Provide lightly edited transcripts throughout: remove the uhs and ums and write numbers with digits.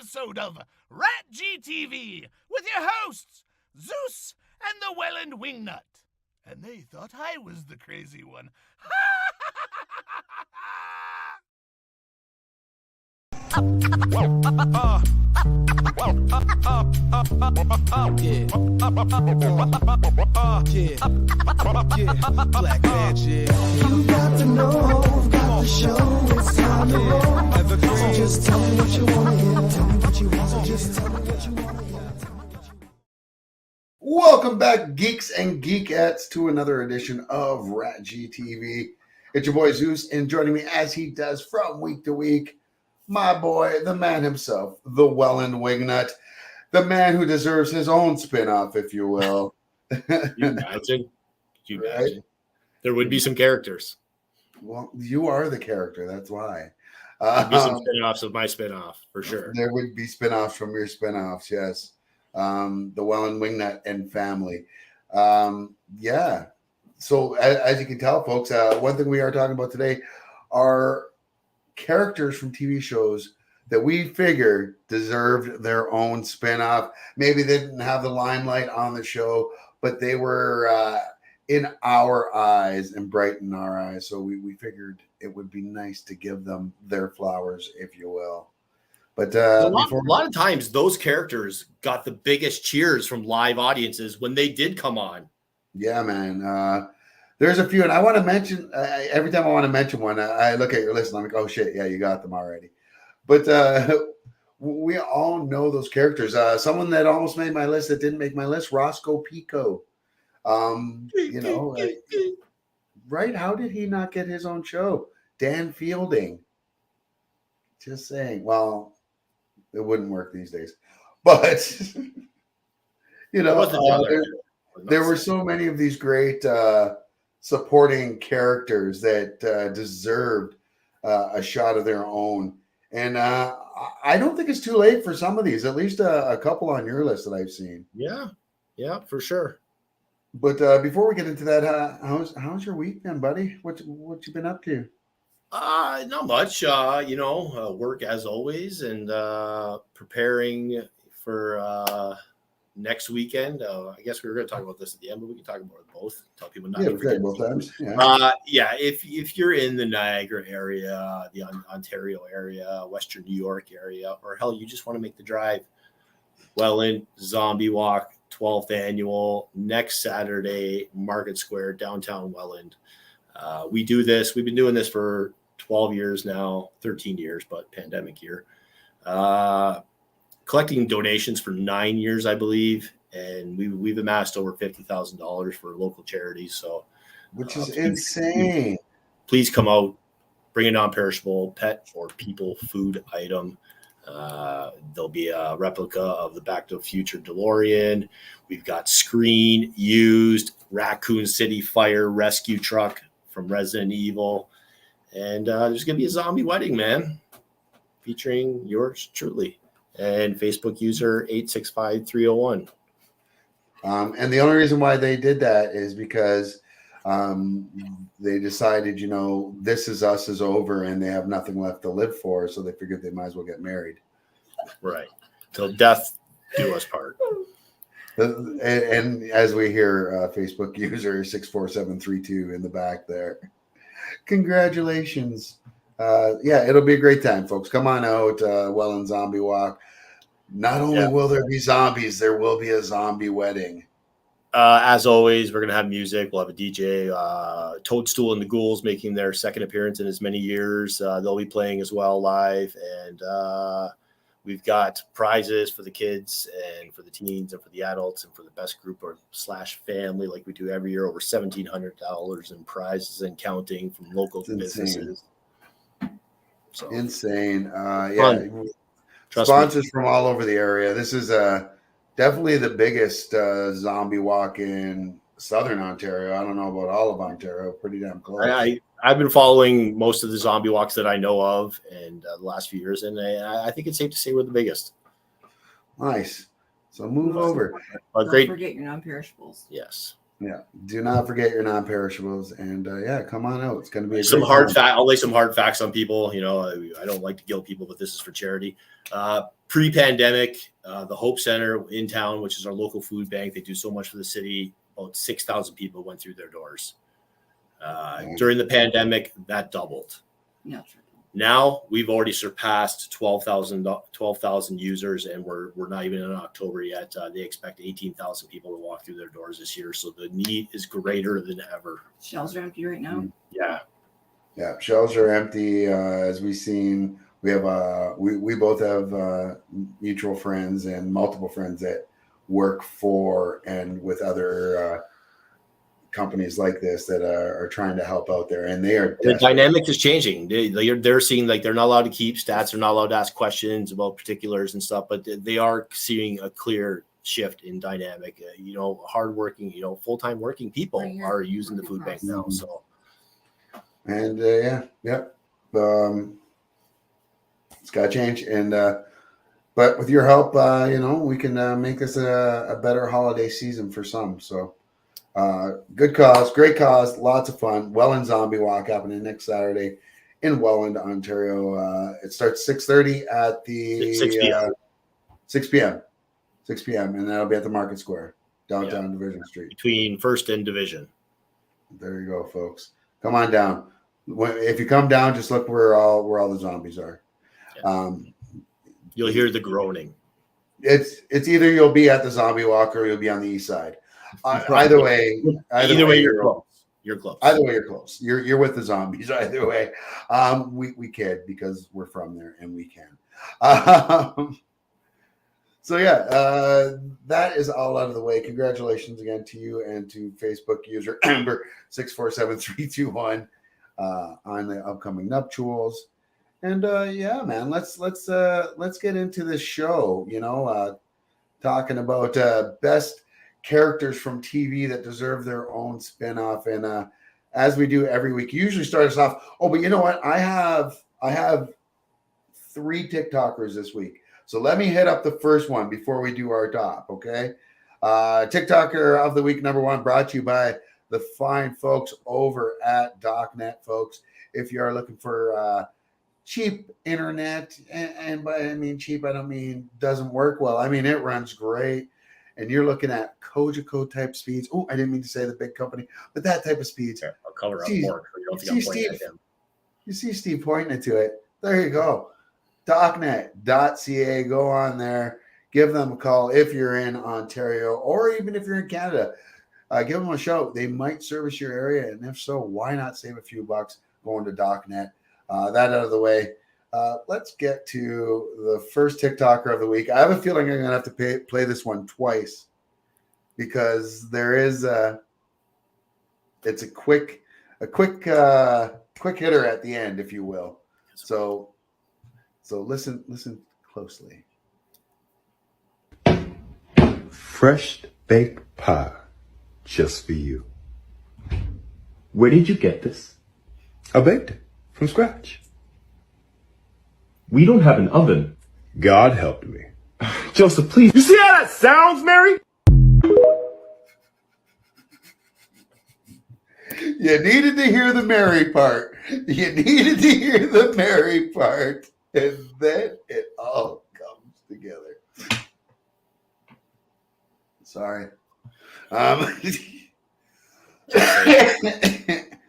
episode of RatG TV with your hosts, Zeus and the Wellandwingnut. And they thought I was the crazy one. Black magic. You got to know, got the show, it's time to roll. So just tell me what you want to hear, tell me what you want, so just tell me what you want to hear. Welcome back, geeks and geekettes, to another edition of RatG TV. It's your boy Zeus, and joining me as he does from week to week, my boy, the man himself, the Wellandwingnut, the man who deserves his own spin-off, if you will. You imagine? Right? There would be some characters. Well, you are the character, that's why. There'd be some spin-offs of my spin-off, for sure. There would be spin-offs from your spin-offs, yes. The Wellandwingnut and family. Yeah. So as you can tell, folks, one thing we are talking about today are characters from TV shows that we figure deserved their own spin-off. Maybe they didn't have the limelight on the show, but they were in our eyes and bright in our eyes. So we figured it would be nice to give them their flowers, if you will. But a lot of times those characters got the biggest cheers from live audiences when they did come on. Yeah, man. There's a few, and I want to mention, every time I want to mention one, I look at your list and I'm like, oh shit, yeah, you got them already. But we all know those characters. Someone that almost made my list that didn't make my list, Roscoe Pico. You know, right? How did he not get his own show? Dan Fielding. Just saying. Well, it wouldn't work these days. But, you know, there were so many of these great supporting characters that deserved a shot of their own. And I don't think it's too late for some of these, at least a couple on your list that I've seen. Yeah, for sure. But before we get into that, how's your week been, buddy? What you been up to? Not much. Work as always, and preparing for next weekend. I guess we were going to talk about this at the end, but we can talk about it both. Tell people not to forget both times. Yeah. If you're in the Niagara area, the Ontario area, Western New York area, or hell, you just want to make the drive. Welland Zombie Walk 12th annual next Saturday, Market Square, downtown Welland. We do this. We've been doing this for 12 years now, 13 years, but pandemic year. Collecting donations for 9 years, I believe, and we've amassed over $50,000 for local charities. So, which is insane. Please come out, bring a non-perishable pet or people food item. There'll be a replica of the Back to the Future DeLorean. We've got screen used Raccoon City fire rescue truck from Resident Evil, and there's gonna be a zombie wedding, man, featuring yours truly and Facebook user 865301. And the only reason why they did that is because they decided, This Is Us is over and they have nothing left to live for, so they figured they might as well get married. Right. Till death do us part. And as we hear, Facebook user 64732 in the back there. Congratulations. It'll be a great time, folks. Come on out, Welland Zombie Walk. Not only will there be zombies, there will be a zombie wedding. As always, we're going to have music. We'll have a DJ. Toadstool and the Ghouls making their second appearance in as many years. They'll be playing as well live. And we've got prizes for the kids and for the teens and for the adults and for the best group or / family like we do every year. Over $1,700 in prizes and counting from local businesses. So, insane. Sponsors me. From all over the area. This is definitely the biggest zombie walk in Southern Ontario. I don't know about all of Ontario. Pretty damn close. I've been following most of the zombie walks that I know of and the last few years, and I think it's safe to say we're the biggest. Nice. So move over. Don't forget your non-perishables. Yes. Yeah. Do not forget your non-perishables, and yeah, come on out. It's going to be a Some great hard time. fact. I'll lay some hard facts on people. You know, I don't like to guilt people, but this is for charity. Pre-pandemic, the Hope Center in town, which is our local food bank, they do so much for the city. About 6,000 people went through their doors. During the pandemic, that doubled. Yeah. Now we've already surpassed 12,000 users, and we're not even in October yet. They expect 18,000 people to walk through their doors this year, so the need is greater than ever. Shelves are empty right now. Yeah, Yeah, shelves are empty. As we've seen, we have we both have mutual friends and multiple friends that work for and with other companies like this that are trying to help out there, and they are the desperate. dynamic is changing. They're seeing like they're not allowed to keep stats, they're not allowed to ask questions about particulars and stuff, but they are seeing a clear shift in dynamic. You know, hardworking, you know, full-time working people are using the food bank now. So, and it's got to change. And but with your help, you know, we can make this a better holiday season for some. So. Good cause, great cause, lots of fun. Welland Zombie Walk happening next Saturday in Welland, Ontario. It starts 6:30 at the 6 p.m. 6 p.m. 6 p.m. and that'll be at the Market Square, downtown Division Street. Between First and Division. There you go, folks. Come on down. If you come down, just look where all the zombies are. Yeah. You'll hear the groaning. It's either you'll be at the Zombie Walk or you'll be on the east side. Either way, you're close. You're close. Either way, you're close. You're with the zombies. Either way, we kid because we're from there and we can. So yeah, that is all out of the way. Congratulations again to you and to Facebook user Amber 647321 on the upcoming nuptials. And yeah, man, let's get into this show. You know, talking about best characters from TV that deserve their own spinoff. And as we do every week, you usually start us off. Oh, but you know what? I have 3 TikTokers this week. So let me hit up the first one before we do our top. Okay. TikToker of the week, number 1, brought to you by the fine folks over at DocNet, folks. If you are looking for cheap internet, and by I mean cheap, I don't mean doesn't work well. I mean, it runs great. And you're looking at Kojiko type speeds. Oh, I didn't mean to say the big company, but that type of speeds. Yeah, I'll cover up more. So you don't think I'm pointing at him. You see Steve pointing to it. There you go. DocNet.ca. Go on there. Give them a call if you're in Ontario or even if you're in Canada. Give them a shout. They might service your area. And if so, why not save a few bucks going to DocNet? That out of the way. Let's get to the first TikToker of the week. I have a feeling I'm going to have to play this one twice because there is it's a quick hitter at the end, if you will. So listen closely. Fresh baked pie just for you. Where did you get this? I baked it from scratch. We don't have an oven. God helped me. Joseph, please. You see how that sounds, Mary? You needed to hear the Mary part. You needed to hear the Mary part. And then it all comes together. Sorry.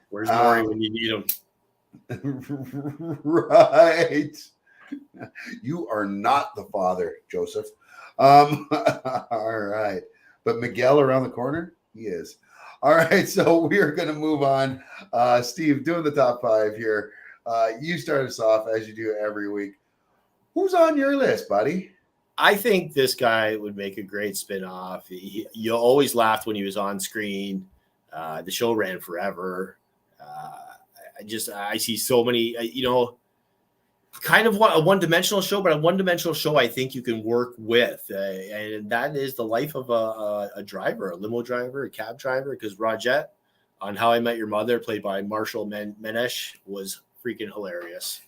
Where's Maury when you need him? Right. You are not the father, Joseph. All right. But Miguel around the corner, he is. All right. So we are going to move on. Steve, doing the top 5 here. You start us off as you do every week. Who's on your list, buddy? I think this guy would make a great spinoff. You always laughed when he was on screen. The show ran forever. I see so many, kind of a one-dimensional show, but a one-dimensional show I think you can work with. And that is the life of a driver, a limo driver, a cab driver, because Rajette on How I Met Your Mother, played by Marshall Menesh, was freaking hilarious.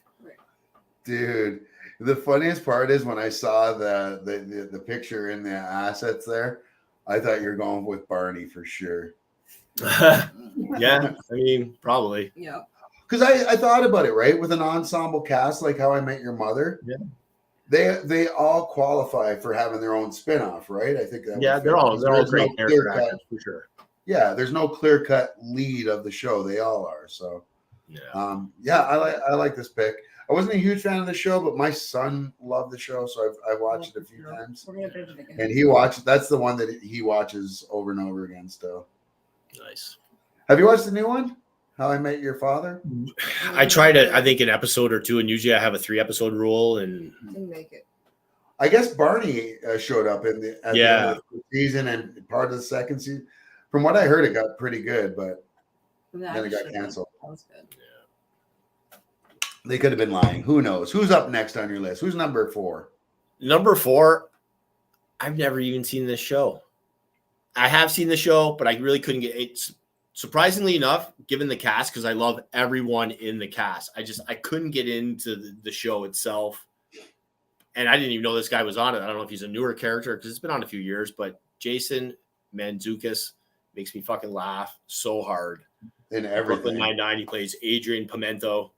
Dude, the funniest part is when I saw the picture in the assets there, I thought you were going with Barney for sure. Yeah, I mean, probably. Yeah. Because I thought about it, right? With an ensemble cast like How I Met Your Mother, Yeah. they all qualify for having their own spin-off, right? I think that Yeah, would they're fit. all There's great no character clear-cut- actors for sure. Yeah, there's no clear-cut lead of the show. They all are. So Yeah. I like this pick. I wasn't a huge fan of the show, but my son loved the show, so I've watched it a few times. We're gonna binge it again. And he watched. That's the one that he watches over and over again. Still, Nice. have you watched the new one? How I Met Your Father? I tried it, I think, an episode or two, and usually I have a 3-episode rule. And Didn't make it. I guess Barney showed up at the end of the season and part of the second season. From what I heard, it got pretty good, but then it got canceled. That was good. They could have been lying. Who knows? Who's up next on your list? Who's number 4? number 4, I've never even seen this show. I have seen the show, but I really couldn't get it. Surprisingly enough, given the cast, because I love everyone in the cast, I couldn't get into the show itself. And I didn't even know this guy was on it. I don't know if he's a newer character because it's been on a few years, but Jason Mantzoukas makes me fucking laugh so hard. In everything. Brooklyn Nine-Nine, he plays Adrian Pimento.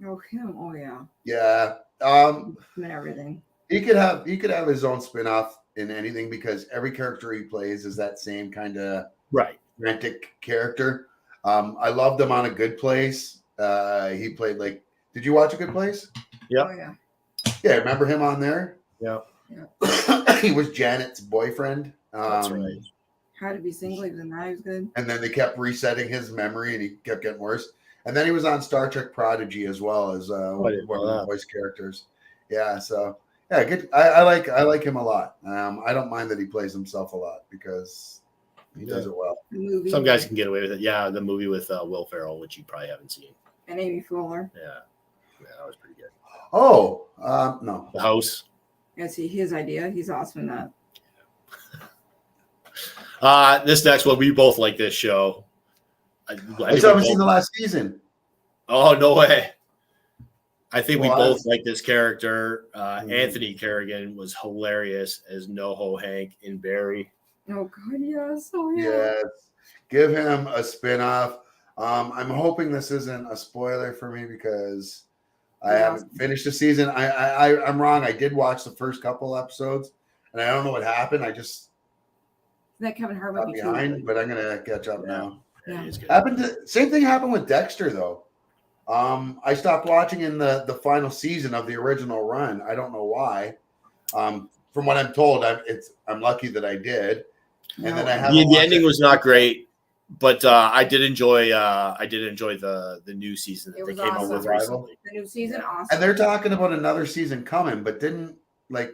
Oh, him. Oh, yeah. Yeah. And everything. He could have his own spin-off in anything because every character he plays is that same kind of Right. romantic character. I loved him on A Good Place. He played did you watch A Good Place? Yep. Oh, yeah. Yeah, remember him on there? Yeah. He was Janet's boyfriend. That's right. How to Be Single, even that was good. And then they kept resetting his memory and he kept getting worse. And then he was on Star Trek Prodigy as well as one of the voice characters. Yeah, so yeah, good. I like him a lot. I don't mind that he plays himself a lot because he does it well. The movie. Some guys can get away with it. Yeah, the movie with Will Ferrell, which you probably haven't seen. And Amy Poehler. Yeah, that was pretty good. Oh, no. The House. Yeah, see, his idea. He's awesome in that. This next one, we both like this show. I still haven't seen the last season. Oh, no way. I think we What? both like this character. Anthony Kerrigan was hilarious as NoHo Hank in Barry. Oh, God, yes. Oh, yeah. Yes. Give him a spinoff. I'm hoping this isn't a spoiler for me because I haven't finished the season. I'm wrong. I did watch the first couple episodes, and I don't know what happened. I just That Kevin Hart might got be behind, but I'm gonna catch up now. Yeah. He is good. Same thing happened with Dexter, though. I stopped watching in the final season of the original run. I don't know why. From what I'm told, I'm lucky that I did. And then I have The ending was not great, but I did enjoy the new season that It they was came awesome. out with recently. The new season, awesome. And they're talking about another season coming, but didn't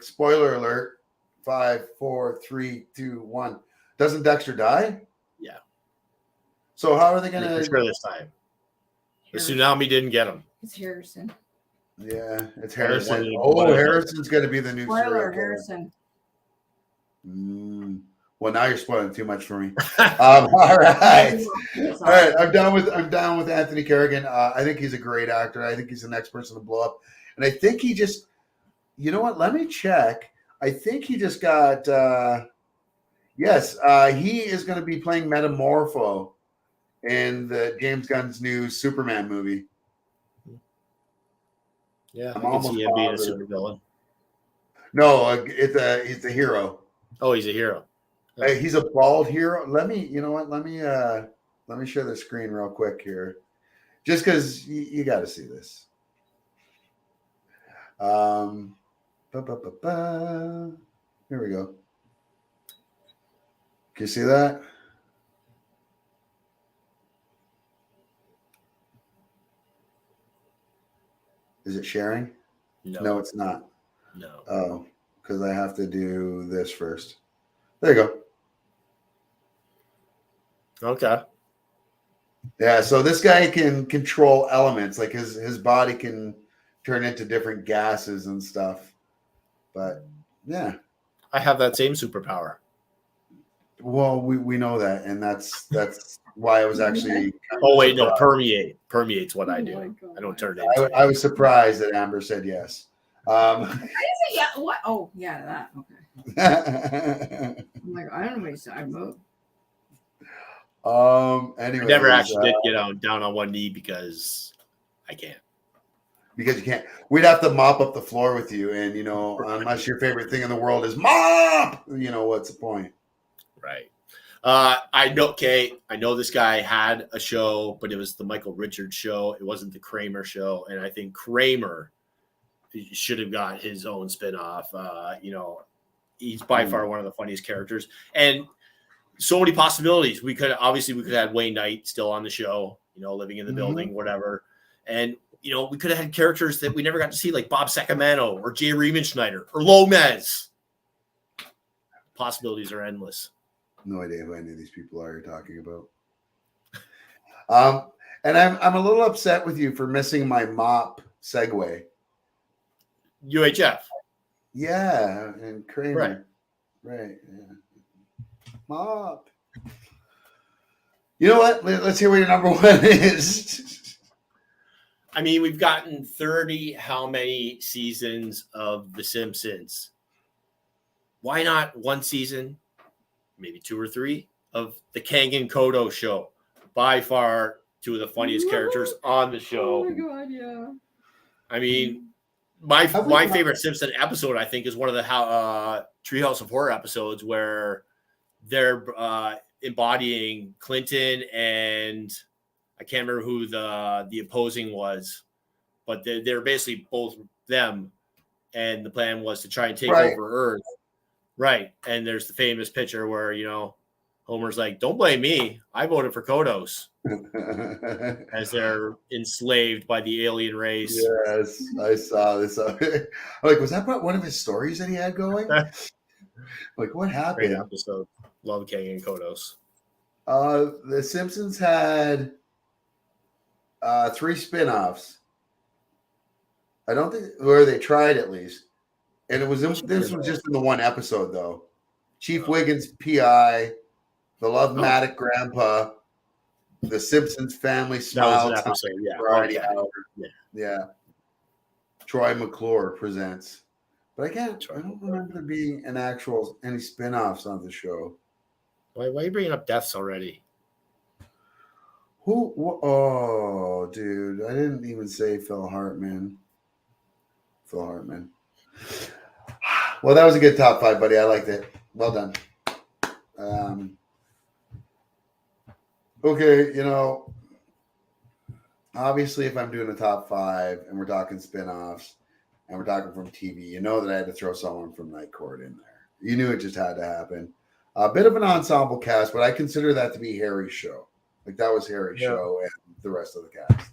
spoiler alert, 5, 4, 3, 2, 1. Doesn't Dexter die? Yeah. So how are they For gonna? sure this time. The tsunami didn't get him. It's Harrison. Yeah, it's There's Harrison. one- Harrison's gonna be the new serial Spoiler, killer. Harrison. Well, now you're spoiling too much for me. All right. All right, I'm down with Anthony Kerrigan. I think he's a great actor. I think he's the next person to blow up, and I think he just, you know what? Let me check. I think he just got. Yes, he is going to be playing Metamorpho in the James Gunn's new Superman movie. Yeah, I'm I can see him being a positive. supervillain. No, it's a hero. Oh, he's a hero. He's a bald hero. Let me share the screen real quick here, just because you got to see this. Here we go. Can you see that? Is it sharing? No, it's not. No. Oh, because I have to do this first. There you go. Okay. Yeah, so this guy can control elements, like his body can turn into different gases and stuff. But yeah. I have that same superpower. Well, we know that, and that's why I was actually Oh wait, no, permeate. Permeate's what I Oh do. my God. I don't turn it into. I was surprised that Amber said yes. I didn't say yeah. What? Oh, yeah, that. Okay. I'm like, I don't know what you said. I vote. Anyways, I never actually did get down on one knee because I can't. Because you can't. We'd have to mop up the floor with you, and unless your favorite thing in the world is mop, what's the point? Right. I know. Okay, I know this guy had a show, but it was the Michael Richards show. It wasn't the Kramer show, and I think Kramer should have got his own spinoff. He's by far one of the funniest characters, and so many possibilities. We could have Wayne Knight still on the show, living in the building, whatever, and we could have had characters that we never got to see, like Bob Sacamano or Jay Riemenschneider or Lomez. Possibilities are endless. No idea who any of these people are you're talking about. And I'm a little upset with you for missing my mop segue. UHF. Yeah, and Kramer. Right. Yeah. Mop. You know what? Let's hear what your number one is. I mean, we've gotten 30 how many seasons of The Simpsons? Why not one season, maybe 2 or 3, of the Kangen Kodo show? By far, 2 of the funniest characters on the show. Oh my god, yeah. I mean, my favorite Simpson episode, I think, is one of the Treehouse of Horror episodes where they're embodying Clinton and I can't remember who the opposing was, but they're basically both them, and the plan was to try and take over Earth. Right. And there's the famous picture where, Homer's like, don't blame me. I voted for Kodos. As they're enslaved by the alien race. Yes, I saw this. Like, was that one of his stories that he had going? Like, what happened? Great episode. Love King and Kodos. The Simpsons had 3 spin-offs. I don't think, or they tried at least. And this was just in the one episode, though. Chief Wiggins, PI, The Love-Matic Grandpa, The Simpsons Family Smile. That was an episode, yeah. Variety Okay. Hour. Yeah. Troy McClure presents. But I don't remember there being any spin-offs on the show. Why are you bringing up deaths already? Oh, dude. I didn't even say Phil Hartman. Well, that was a good top 5, buddy. I liked it. Well done. Okay, obviously if I'm doing a top 5 and we're talking spin-offs and we're talking from TV, that I had to throw someone from Night Court in there. You knew it just had to happen. A bit of an ensemble cast, but I consider that to be Harry's show. Like, that was Harry's show and the rest of the cast.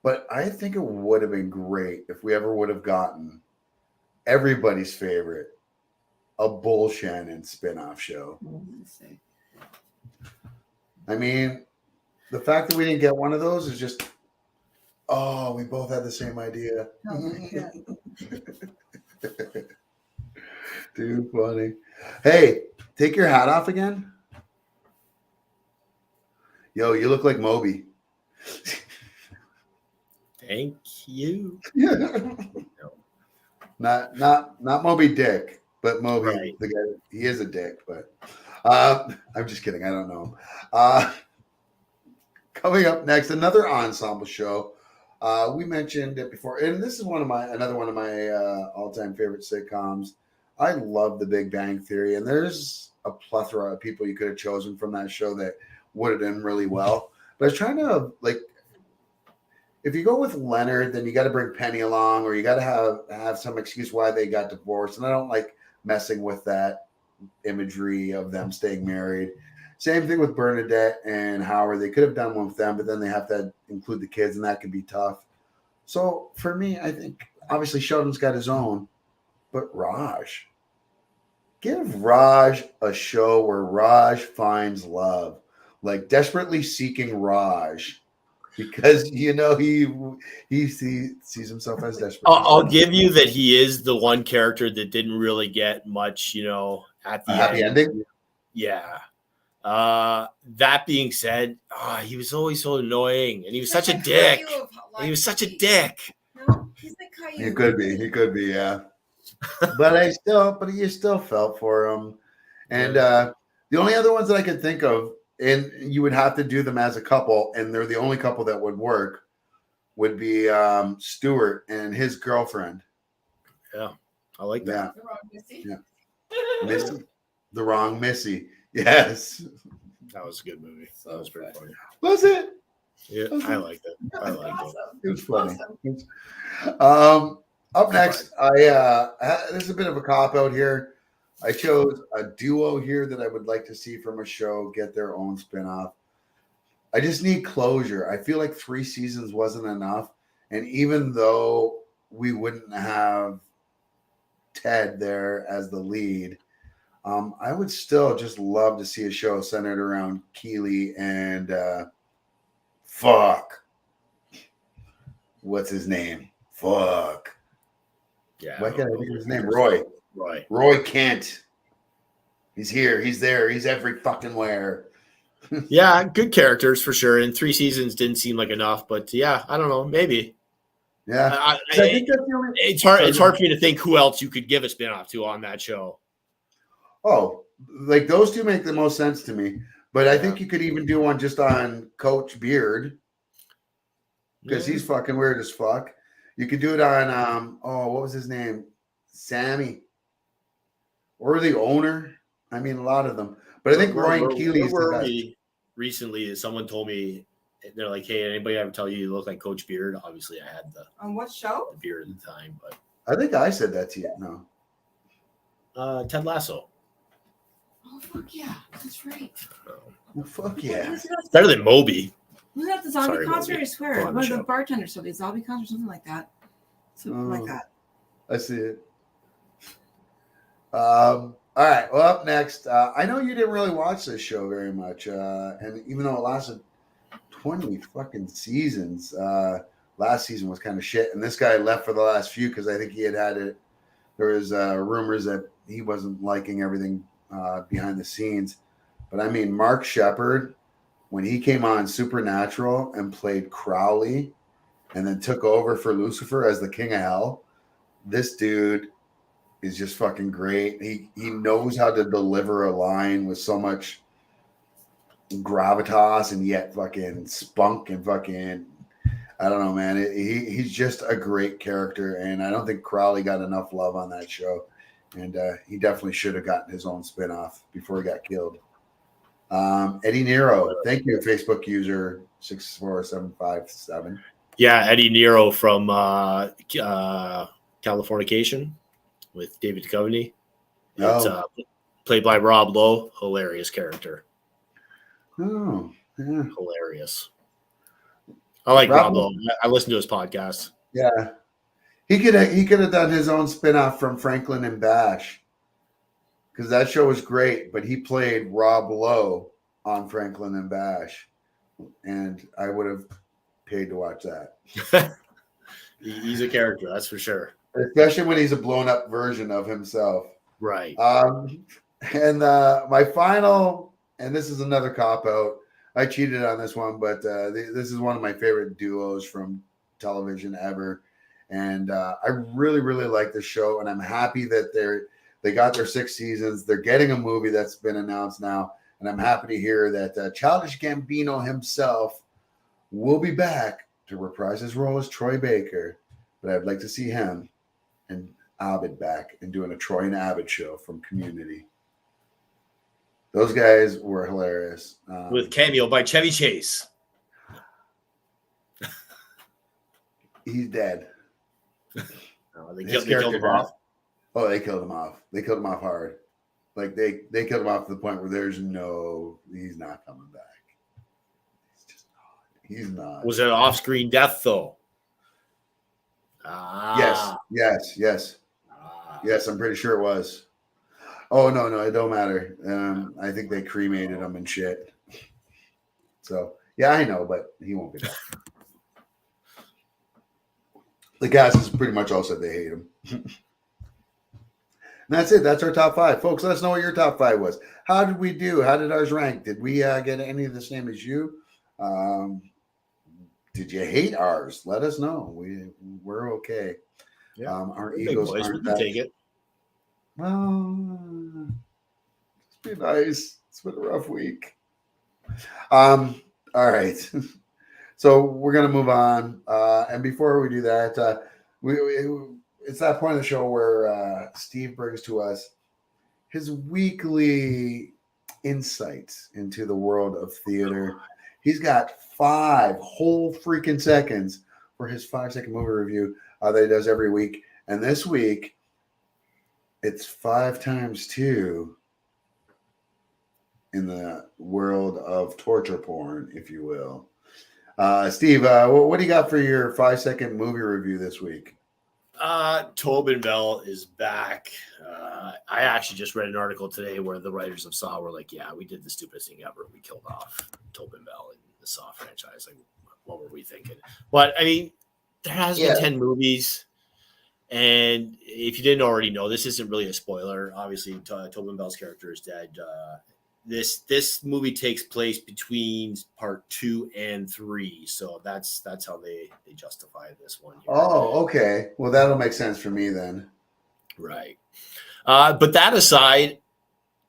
But I think it would have been great if we ever would have gotten everybody's favorite, a Bull Shannon spin-off show. I mean, the fact that we didn't get one of those is just, we both had the same idea. Too funny. Hey, take your hat off again. Yo, you look like Moby. Thank you. Not Moby Dick, but Moby, Right. the guy. He is a dick, but I'm just kidding. I don't know. Coming up next, another ensemble show. We mentioned it before, and this is another one of my all-time favorite sitcoms. I love The Big Bang Theory, and there's a plethora of people you could have chosen from that show that would have done really well. But I was trying to, if you go with Leonard, then you got to bring Penny along, or you got to have some excuse why they got divorced. And I don't like messing with that imagery of them staying married. Same thing with Bernadette and Howard. They could have done one with them, but then they have to include the kids, and that can be tough. So for me, I think obviously Sheldon's got his own, but Raj. Give Raj a show where Raj finds love, like Desperately Seeking Raj, because he sees himself as desperate. I'll give you that he is the one character that didn't really get much, at the happy end. ending. Yeah. That being said, he was always so annoying, and he was such a dick. He was such a dick. No, he's like Caillou. He could be, yeah. But you still felt for him. And The only other ones that I could think of, and you would have to do them as a couple, and they're the only couple that would work, would be Stuart and his girlfriend. Yeah, I like that. Yeah, The wrong Missy. Yeah. Missy, the wrong Missy. Yes, That was a good movie. That was pretty funny. was it? Yeah, I liked it. I liked it. Awesome. It was funny. Awesome. Up next, this is a bit of a cop out here. I chose a duo here that I would like to see from a show get their own spinoff. I just need closure. I feel like 3 seasons wasn't enough, and even though we wouldn't have Ted there as the lead, I would still just love to see a show centered around Keeley and what's his name? Fuck. Yeah. Why can't I think of his name? Roy. Right. Roy Kent. He's here. He's there. He's every fucking where. Yeah, good characters for sure. And 3 seasons didn't seem like enough, but yeah, I don't know, maybe. Yeah. I think that's the only. it's hard. It's hard for me to think who else you could give a spinoff to on that show. Oh, like those two make the most sense to me. But I think you could even do one just on Coach Beard because he's fucking weird as fuck. You could do it on what was his name? Sammy. Or the owner. I mean, a lot of them. But I think Ryan Keeley is the best. Recently, someone told me, they're like, "Hey, anybody ever tell you look like Coach Beard?" Obviously, I had the On what show? beard at the time, but I think I said that to you. No. Ted Lasso. Oh fuck yeah, that's right. Well, fuck yeah. Better than Moby. Was that the zombie Sorry, concert? Moby. I swear, Go on one the of the show. bartenders told me zombie concert, something like that. Something like Oh. that. I see it. All right. Well, up next, I know you didn't really watch this show very much, and even though it lasted 20 fucking seasons, last season was kind of shit, and this guy left for the last few because I think he had it. There was rumors that he wasn't liking everything behind the scenes, but I mean, Mark Shepard, when he came on Supernatural and played Crowley, and then took over for Lucifer as the King of Hell, this dude is just fucking great. He knows how to deliver a line with so much gravitas and yet fucking spunk and fucking, I don't know, man. He's just a great character, and I don't think Crowley got enough love on that show, and he definitely should have gotten his own spinoff before he got killed. Eddie Nero, thank you, Facebook user 64757. Yeah, Eddie Nero from Californication with David Duchovny. It's played by Rob Lowe. Hilarious character. Oh, yeah. Hilarious. I like Rob Lowe. I listen to his podcast. Yeah. He could have done his own spinoff from Franklin and Bash, because that show was great, but he played Rob Lowe on Franklin and Bash, and I would have paid to watch that. He's a character, that's for sure. Especially when he's a blown up version of himself. Right. And my final, and this is another cop out. I cheated on this one, but this is one of my favorite duos from television ever. And I really, really like this show, and I'm happy that they got their 6 seasons. They're getting a movie that's been announced now, and I'm happy to hear that Childish Gambino himself will be back to reprise his role as Troy Baker. But I'd like to see him and Abed back and doing a Troy and Abed show from Community. Those guys were hilarious. With cameo by Chevy Chase. He's dead. They His killed him character off. Oh, they killed him off. They killed him off hard. Like they killed him off to the point where he's not coming back. He's just not. He's not. Was it an off-screen death though? Yes. I'm pretty sure it was. Oh no, it don't matter. I think they cremated him and shit. So yeah, I know, but he won't be back. The guys has pretty much all said they hate him. And that's it. That's our top 5. Folks, let us know what your top 5 was. How did we do? How did ours rank? Did we get any of the same as you? Did you hate ours? Let us know. We're okay. Yeah. Our Big egos boys, we aren't can that. take it. Well, just be nice. It's been a rough week. All right. So we're gonna move on. And before we do that, it's that point of the show where Steve brings to us his weekly insights into the world of theater. He's got 5 whole freaking seconds for his 5-second movie review that he does every week. And this week, it's 5 times 2 in the world of torture porn, if you will. Steve, what do you got for your 5-second movie review this week? Tobin Bell is back. I actually just read an article today where the writers of Saw were like, yeah, we did the stupidest thing ever. We killed off Tobin Bell in the Saw franchise. Like, what were we thinking? But, I mean, there has been 10 movies. And if you didn't already know, this isn't really a spoiler. Obviously, Tobin Bell's character is dead. This movie takes place between part 2 and 3, so that's how they justify this one here. Oh, okay. Well, that'll make sense for me then. Right. But that aside,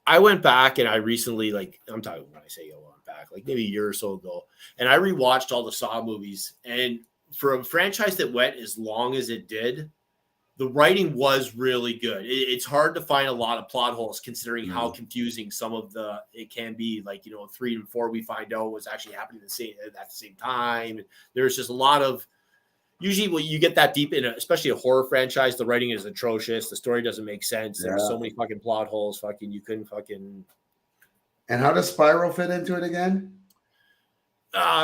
I went back and I recently, I'm talking when I say I went back, like maybe a year or so ago, and I rewatched all the Saw movies. And for a franchise that went as long as it did, the writing was really good. It's hard to find a lot of plot holes considering how confusing some of it can be. 3 and 4 we find out was actually happening at the same time. There's just a lot of, usually when you get that deep in especially a horror franchise, the writing is atrocious. The story doesn't make sense. There's so many fucking plot holes. You couldn't fucking. And how does Spiral fit into it again?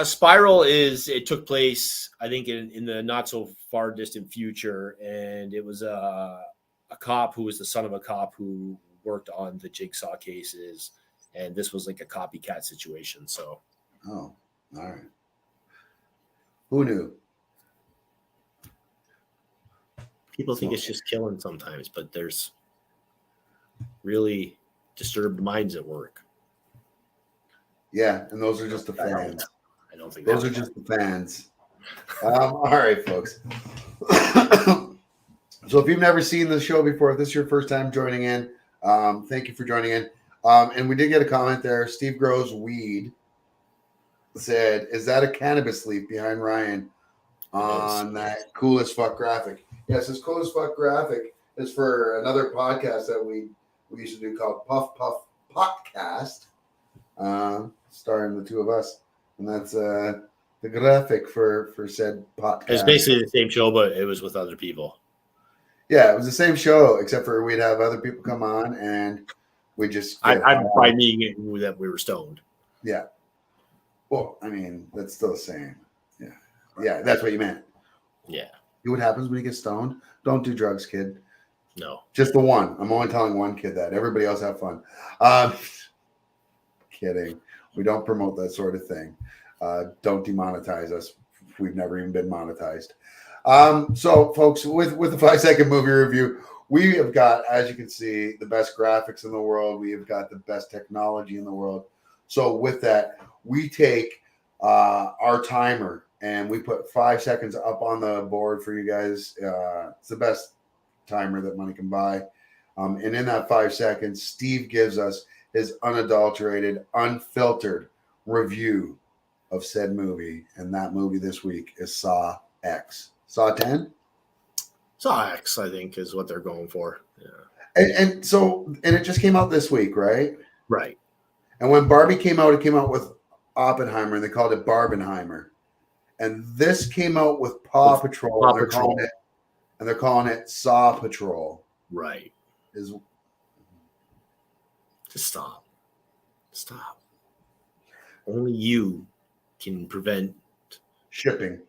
Spiral it took place, I think, in the not so far distant future, and it was a cop who was the son of a cop who worked on the Jigsaw cases, and this was like a copycat situation. So, all right, who knew? People think it's just killing sometimes, but there's really disturbed minds at work. Yeah, and those are just the fans. I don't think those are just the fans. All right, folks. So if you've never seen the show before, if this is your first time joining in, thank you for joining in. And we did get a comment there. Steve Grows Weed said, is that a cannabis leaf behind Ryan on that cool as fuck graphic? Yes, this cool as fuck graphic is for another podcast that we used to do called Puff Puff Podcast, starring the two of us. And that's the graphic for said podcast. It's basically the same show, but it was with other people. Yeah, it was the same show, except for we'd have other people come on, and we just. By me that we were stoned. Yeah. Well, I mean, that's still the same. Yeah. Yeah, that's what you meant. Yeah. See what happens when you get stoned? Don't do drugs, kid. No. Just the one. I'm only telling one kid that. Everybody else have fun. Kidding. We don't promote that sort of thing. Don't demonetize us. We've never even been monetized. So, folks, with the 5-second movie review, we have got, as you can see, the best graphics in the world. We have got the best technology in the world. So, with that, we take our timer and we put 5 seconds up on the board for you guys. It's the best timer that money can buy. And in that 5 seconds, Steve gives us his unadulterated, unfiltered review of said movie. And that movie this week is SawX. Saw 10? SawX, I think, is what they're going for. Yeah. And it just came out this week, right? Right. And when Barbie came out, it came out with Oppenheimer, and they called it Barbenheimer. And this came out with Paw Patrol, Paw and they're calling it Saw Patrol. Right. Just stop. Stop. Only you can prevent shipping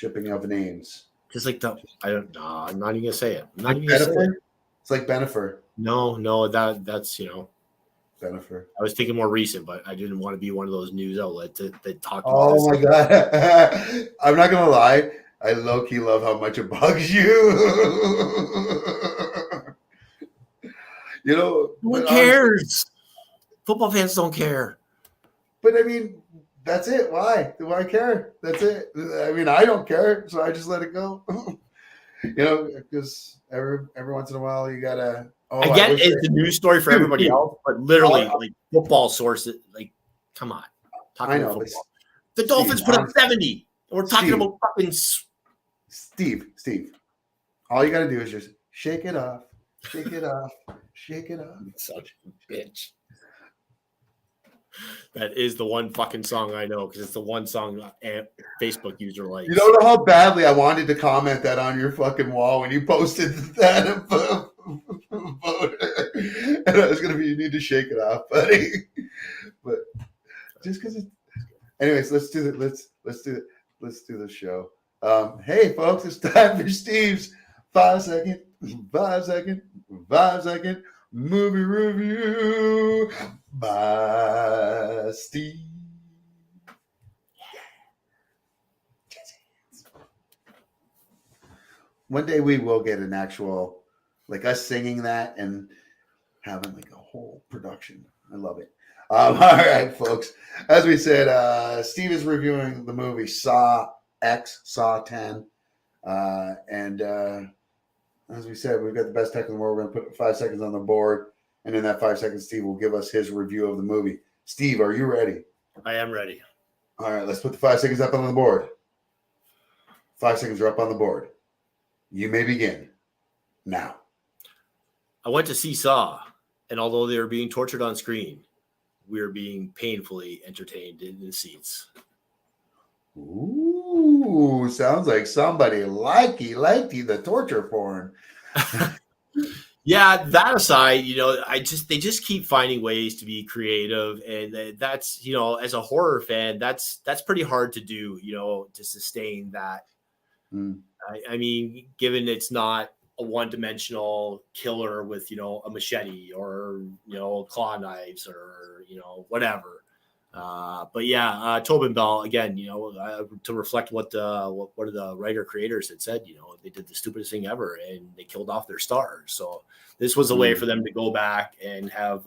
of names. Just like I'm not even gonna say it. I'm not like even gonna say it. It's like Benifer. No, that's Benifer. I was thinking more recent, but I didn't want to be one of those news outlets that talk about Oh my god. I'm not gonna lie. I low-key love how much it bugs you. Who cares? Football fans don't care. But I mean, that's it. Why? Do I care? That's it. I mean, I don't care, so I just let it go. Because every once in a while you gotta Oh, I get wish it's a news story for everybody Dude. else, but literally, Oh, like football sources, like, come on, talking I about know, but football. The Dolphins put up honestly, 70. We're talking Steve. about fucking. Steve, all you got to do is just shake it off, shake it off, shake it off. Such a bitch. That is the one fucking song I know because it's the one song a Facebook user likes. You don't know how badly I wanted to comment that on your fucking wall when you posted that and I was gonna be, you need to shake it off, buddy. But just because it's, anyways, let's do the show. Hey folks, it's time for Steve's 5 second movie review by Steve. One day we will get an actual, like us singing that and having like a whole production. I love it. All right, folks. As we said, Steve is reviewing the movie SawX, Saw 10. And as we said, we've got the best tech in the world. We're going to put 5 seconds on the board. And in that 5 seconds, Steve will give us his review of the movie. Steve, are you ready? I am ready. All right, let's put the 5 seconds up on the board. 5 seconds are up on the board. You may begin now. I went to see Saw, and although they were being tortured on screen, we were being painfully entertained in the seats. Ooh, sounds like somebody likey the torture porn. Yeah, that aside, they just keep finding ways to be creative, and that's, as a horror fan, that's pretty hard to do, to sustain that. Mm. I mean, given it's not a one-dimensional killer with, a machete or, claw knives or, whatever. But yeah, Tobin Bell, again, to reflect what the writer-creators had said, they did the stupidest thing ever and they killed off their stars. So this was a way for them to go back and have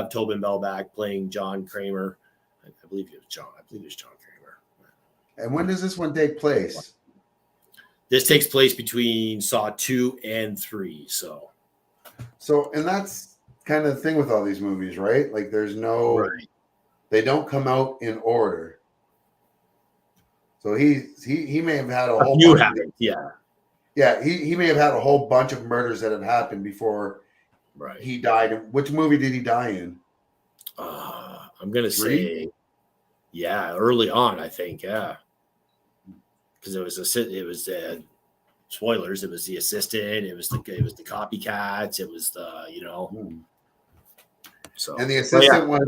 Tobin Bell back playing John Kramer. I believe it was John Kramer. And when does this one take place? This takes place between Saw 2 and 3. So, and that's kind of the thing with all these movies, right? Like there's no, right. They don't come out in order. So he may have had a whole You bunch have it, yeah. Yeah, he may have had a whole bunch of murders that have happened before he died. Which movie did he die in? I'm gonna say, yeah, early on, I think, yeah. Because it was spoilers. It was the assistant. It was the copycats. It was the So and the assistant was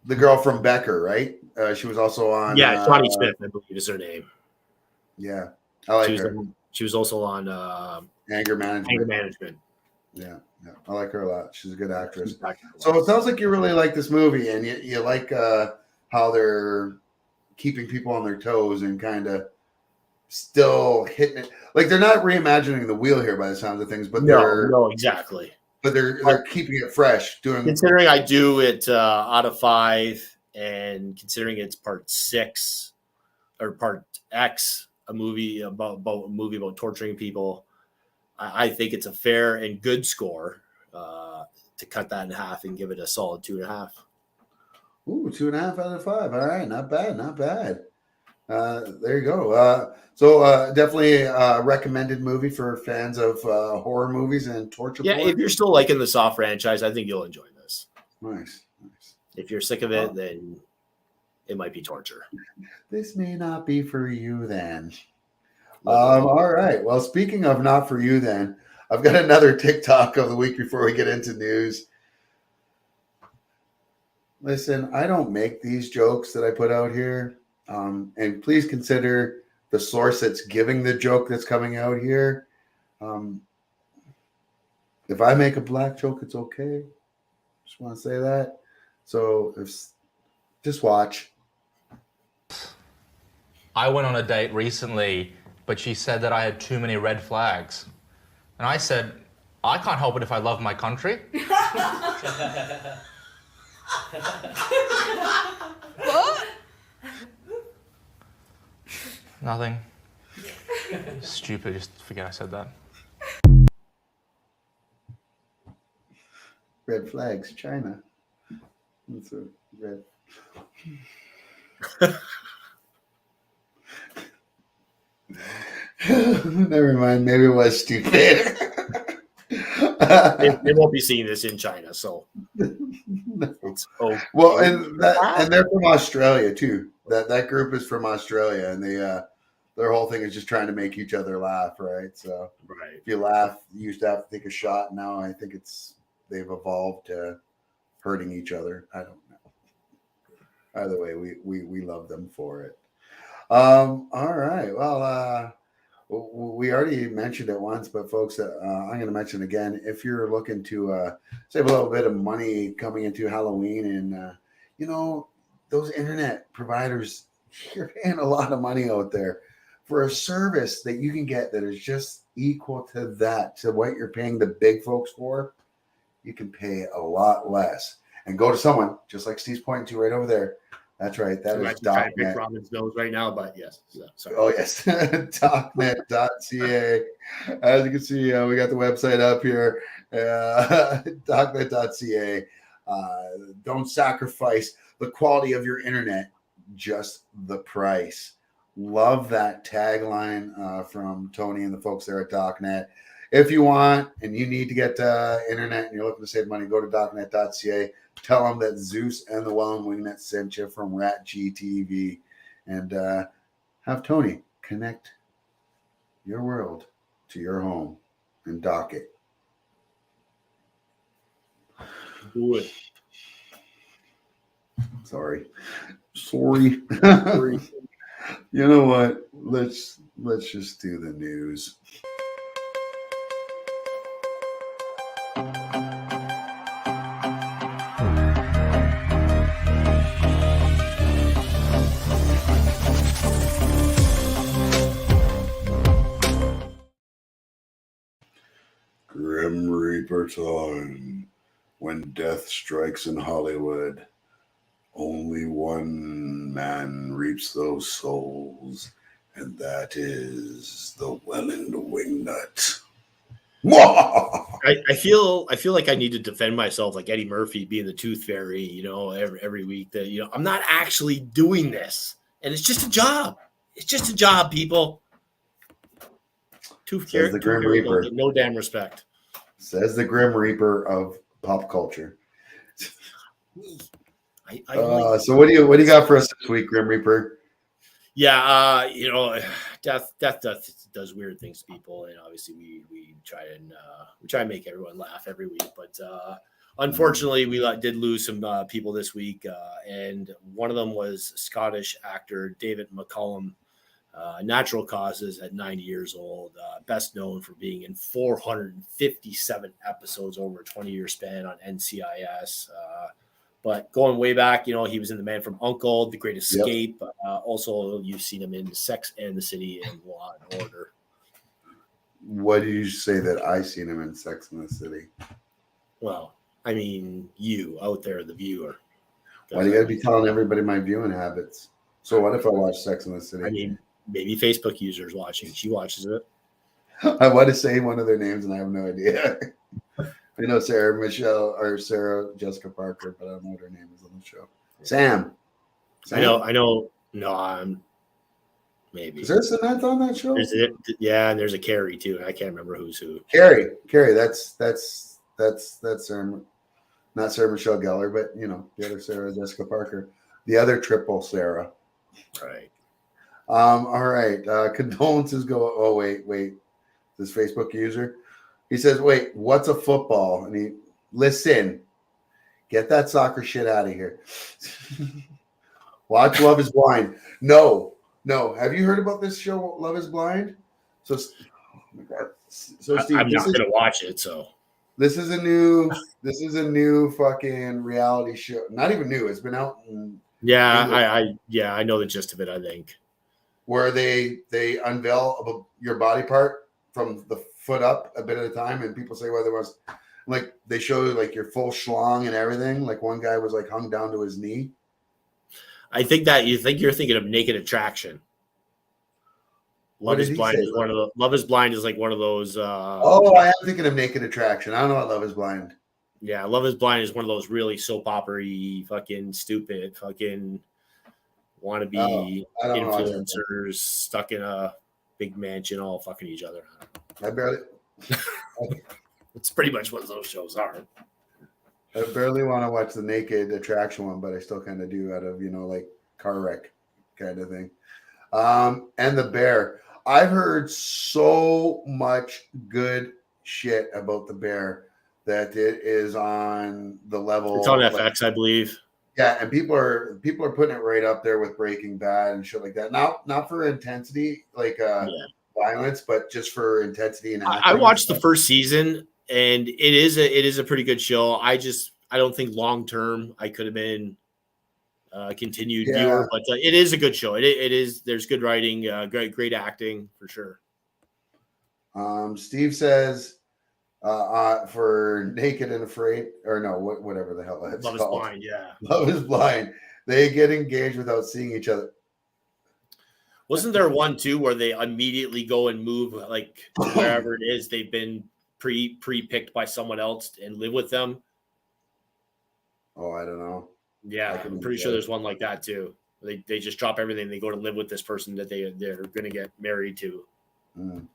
the girl from Becker, right? She was also on. Yeah, Johnny Smith, I believe is her name. Yeah, I like her. She was also on Anger Management. Yeah, I like her a lot. She's a good actress. So it sounds like you really like this movie, and you like how they're keeping people on their toes and kind of still hitting it. Like they're not reimagining the wheel here by the sounds of things, but no, exactly. But they're keeping it fresh. Considering I do it out of 5, and considering it's part 6 or part X, a movie about torturing people, I think it's a fair and good score to cut that in half and give it a solid 2.5. Ooh, 2.5 out of 5. All right, not bad. There you go. So definitely a recommended movie for fans of horror movies and torture porn. If you're still liking the Saw franchise, I think you'll enjoy this. Nice. If you're sick of it, then it might be torture. This may not be for you then. All right. Well, speaking of not for you then, I've got another TikTok of the week before we get into news. Listen, I don't make these jokes that I put out here. And please consider the source that's giving the joke that's coming out here. If I make a black joke, it's okay. Just want to say that. So just watch. I went on a date recently, but she said that I had too many red flags. And I said, I can't help it if I love my country. What? Nothing. Stupid, just forget I said that. Red flags, China. That's a red. Never mind. Maybe it was stupid. They won't be seeing this in China, so it's well, and they're from Australia too. That group is from Australia, and they their whole thing is just trying to make each other laugh, right? So right. if you laugh, you used to have to take a shot. Now I think they've evolved to hurting each other. I don't know. Either way, we love them for it. All right. Well, we already mentioned it once, but folks, I'm going to mention again. If you're looking to save a little bit of money coming into Halloween, and those internet providers, you're paying a lot of money out there for a service that you can get that is just equal to what you're paying the big folks for. You can pay a lot less and go to someone just like Steve's pointing to right over there. That's right. That is trying to pick Robin's nose right now, but yes. Sorry. Oh, yes. DocNet.ca. As you can see, we got the website up here. DocNet.ca. Don't sacrifice the quality of your internet, just the price. Love that tagline from Tony and the folks there at DocNet. If you want and you need to get internet and you're looking to save money, go to DocNet.ca. Tell them that Zeus and the Wellandwingnut sent you from RatG TV, and have Tony connect your world to your home and dock it. Do it. Sorry. You know what? Let's just do the news. Grim Reaper time. When death strikes in Hollywood, only one man reaps those souls, and that is the Wellandwingnut. I feel like I need to defend myself, like Eddie Murphy being the Tooth Fairy, every week. That I'm not actually doing this, and it's just a job. It's just a job, people. Tooth Fairy, the Grim Reaper. No damn respect. Says the Grim Reaper of pop culture. So what do you got for us this week, Grim Reaper? Yeah, death does weird things to people, and obviously we try and make everyone laugh every week. But unfortunately, we did lose some people this week, and one of them was Scottish actor David McCallum. Natural causes at 90 years old, best known for being in 457 episodes over a 20-year span on NCIS. But going way back, he was in The Man from U.N.C.L.E., The Great Escape. Yep. Also, you've seen him in Sex and the City and Law and Order. What did you say that I seen him in Sex and the City? Well, I mean, you out there, the viewer. Why do you got to be telling everybody my viewing habits? So what if I watch Sex and the City? I mean, maybe Facebook users watching. She watches it. I want to say one of their names, and I have no idea. I know Sarah Jessica Parker, but I don't know what her name is on the show. Sam. I know. No, I'm maybe. Is there Samantha on that show? And there's a Carrie too. I can't remember who's who. Carrie. That's Sarah, not Sarah Michelle Gellar, but the other Sarah Jessica Parker, the other triple Sarah. Right. All right. Condolences go. Oh, wait. This Facebook user. He says, wait, what's a football? And listen, get that soccer shit out of here. Watch Love is Blind. No. Have you heard about this show, Love is Blind? So Steve, I'm not going to watch it. So this is a new fucking reality show. Not even new. It's been out. I know the gist of it, I think. Where they unveil your body part from the foot up a bit at a time, and people say whether it was like they show like your full schlong and everything. Like one guy was like hung down to his knee. I think you're thinking of Naked Attraction. Love is Blind is one of the. Love is Blind is like one of those. I am thinking of Naked Attraction. I don't know what Love is Blind. Yeah, Love is Blind is one of those really soap opera-y, fucking stupid, fucking wannabe I don't watch that. influencers stuck in a big mansion all fucking each other. I barely, It's pretty much what those shows are. I barely want to watch the naked attraction one, but I still kind of do out of, like car wreck kind of thing. And the Bear. I've heard so much good shit about the Bear that it is on the level. It's on FX, I believe. Yeah, and people are putting it right up there with Breaking Bad and shit like that. Not for intensity, like violence, but just for intensity and acting. I watched the first season, and it is a pretty good show. I don't think long term I could have been a continued viewer, but it is a good show. It is. There's good writing, great acting for sure. Steve says for Naked and Afraid, or no, whatever the hell it's Love called. is Blind, yeah. Love is Blind. They get engaged without seeing each other. Wasn't there one too where they immediately go and move like wherever it is they've been pre-picked by someone else and live with them? Oh, I don't know. Yeah, I'm pretty sure there's one like that too. They just drop everything. They go to live with this person that they're going to get married to. Mm.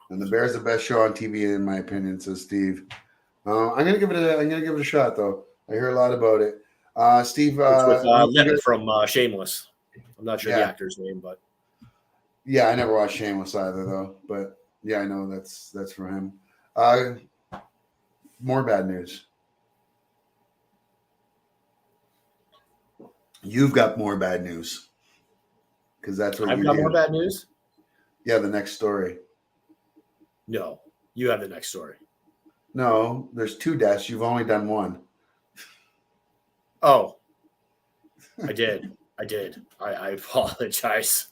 And the Bear's the best show on TV in my opinion, says Steve. I'm gonna give it a shot though. I hear a lot about it. Steve, with Levitt from Shameless. I'm not sure the actor's name, but yeah, I never watched Shameless either though. But yeah, I know that's from him. More bad news. You've got more bad news because that's what I've got more bad news. Yeah, the next story. No, you have the next story. No, there's 2 deaths. You've only done 1. Oh, I did. I apologize.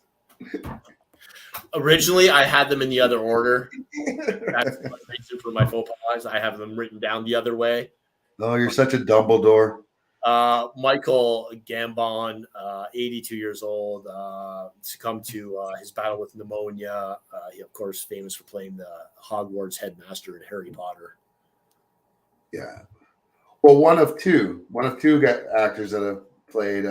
Originally, I had them in the other order. That's the reason for my faux pas. I have them written down the other way. Oh, you're such a Dumbledore. Michael Gambon, 82 years old, succumbed to his battle with pneumonia. He, of course, famous for playing the Hogwarts headmaster in Harry Potter. Yeah. Well, one of two actors that have played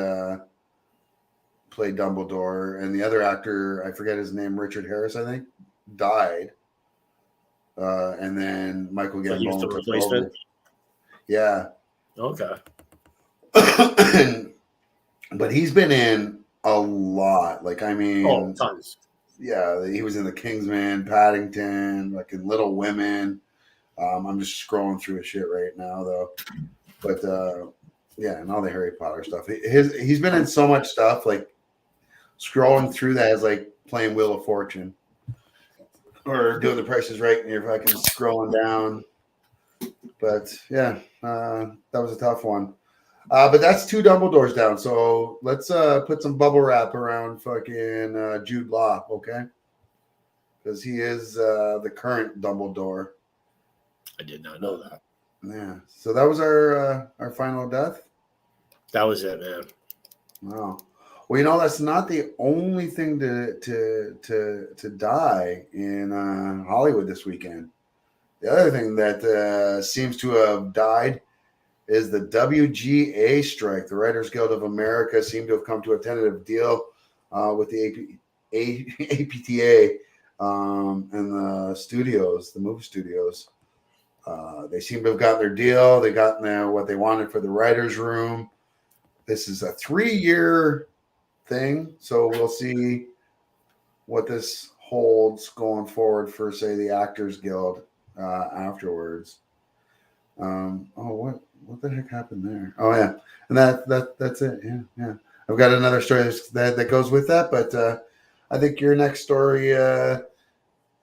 Dumbledore, and the other actor, I forget his name, Richard Harris, I think, died. And then Michael Gambon. He was the replacement? Yeah. Okay. But he's been in a lot. Like, I mean, tons. Yeah, he was in The Kingsman, Paddington, like in Little Women. I'm just scrolling through his shit right now, though. But yeah, and all the Harry Potter stuff. He's been in so much stuff. Like scrolling through that is like playing Wheel of Fortune or doing The Price is Right, and you're fucking scrolling down. But yeah, that was a tough one. But that's 2 Dumbledores down. So let's put some bubble wrap around fucking Jude Law, okay? Because he is the current Dumbledore. I did not know that. Yeah. So that was our final death. That was it, man. Wow. Well, that's not the only thing to die in Hollywood this weekend. The other thing that seems to have died is the WGA strike. The Writers Guild of America seemed to have come to a tentative deal with the APTA and the movie studios. They seem to have got their deal. They got what they wanted for the writers' room. This is a 3-year thing, so we'll see what this holds going forward for, say, the Actors Guild afterwards. What the heck happened there? Oh yeah, and that's it. Yeah. I've got another story that goes with that, but I think your next story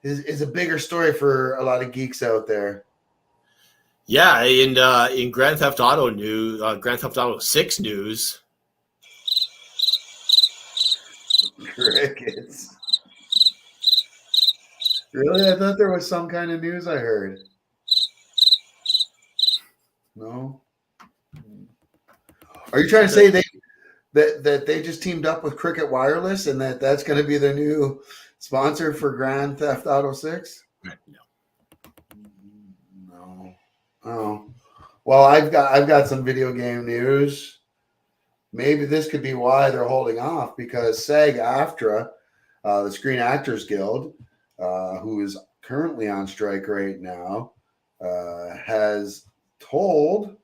is a bigger story for a lot of geeks out there. Yeah, and in Grand Theft Auto news, Grand Theft Auto 6 news. Crickets. Really? I thought there was some kind of news I heard. No. Are you trying to say that they just teamed up with Cricket Wireless and that's going to be their new sponsor for Grand Theft Auto 6? No. Oh. Well, I've got some video game news. Maybe this could be why they're holding off, because SAG-AFTRA, the Screen Actors Guild, who is currently on strike right now, has told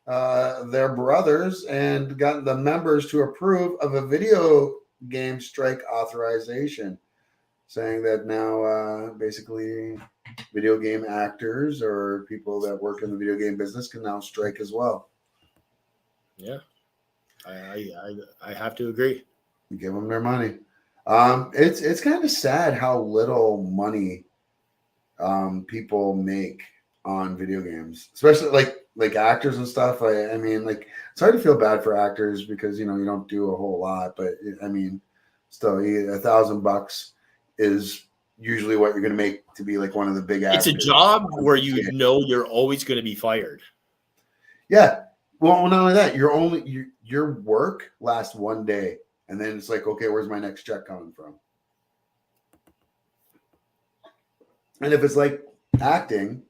their brothers and gotten the members to approve of a video game strike authorization, saying that now basically video game actors or people that work in the video game business can now strike as well. Yeah, I have to agree. Give them their money. It's kind of sad how little money people make on video games, especially like actors and stuff. I mean, like, it's hard to feel bad for actors because you don't do a whole lot, but I mean, still, $1,000 is usually what you're going to make to be like one of the big actors. It's a job where you're always going to be fired. Yeah. Well, not only that, your work lasts one day, and then it's like, okay, where's my next check coming from? And if it's like acting,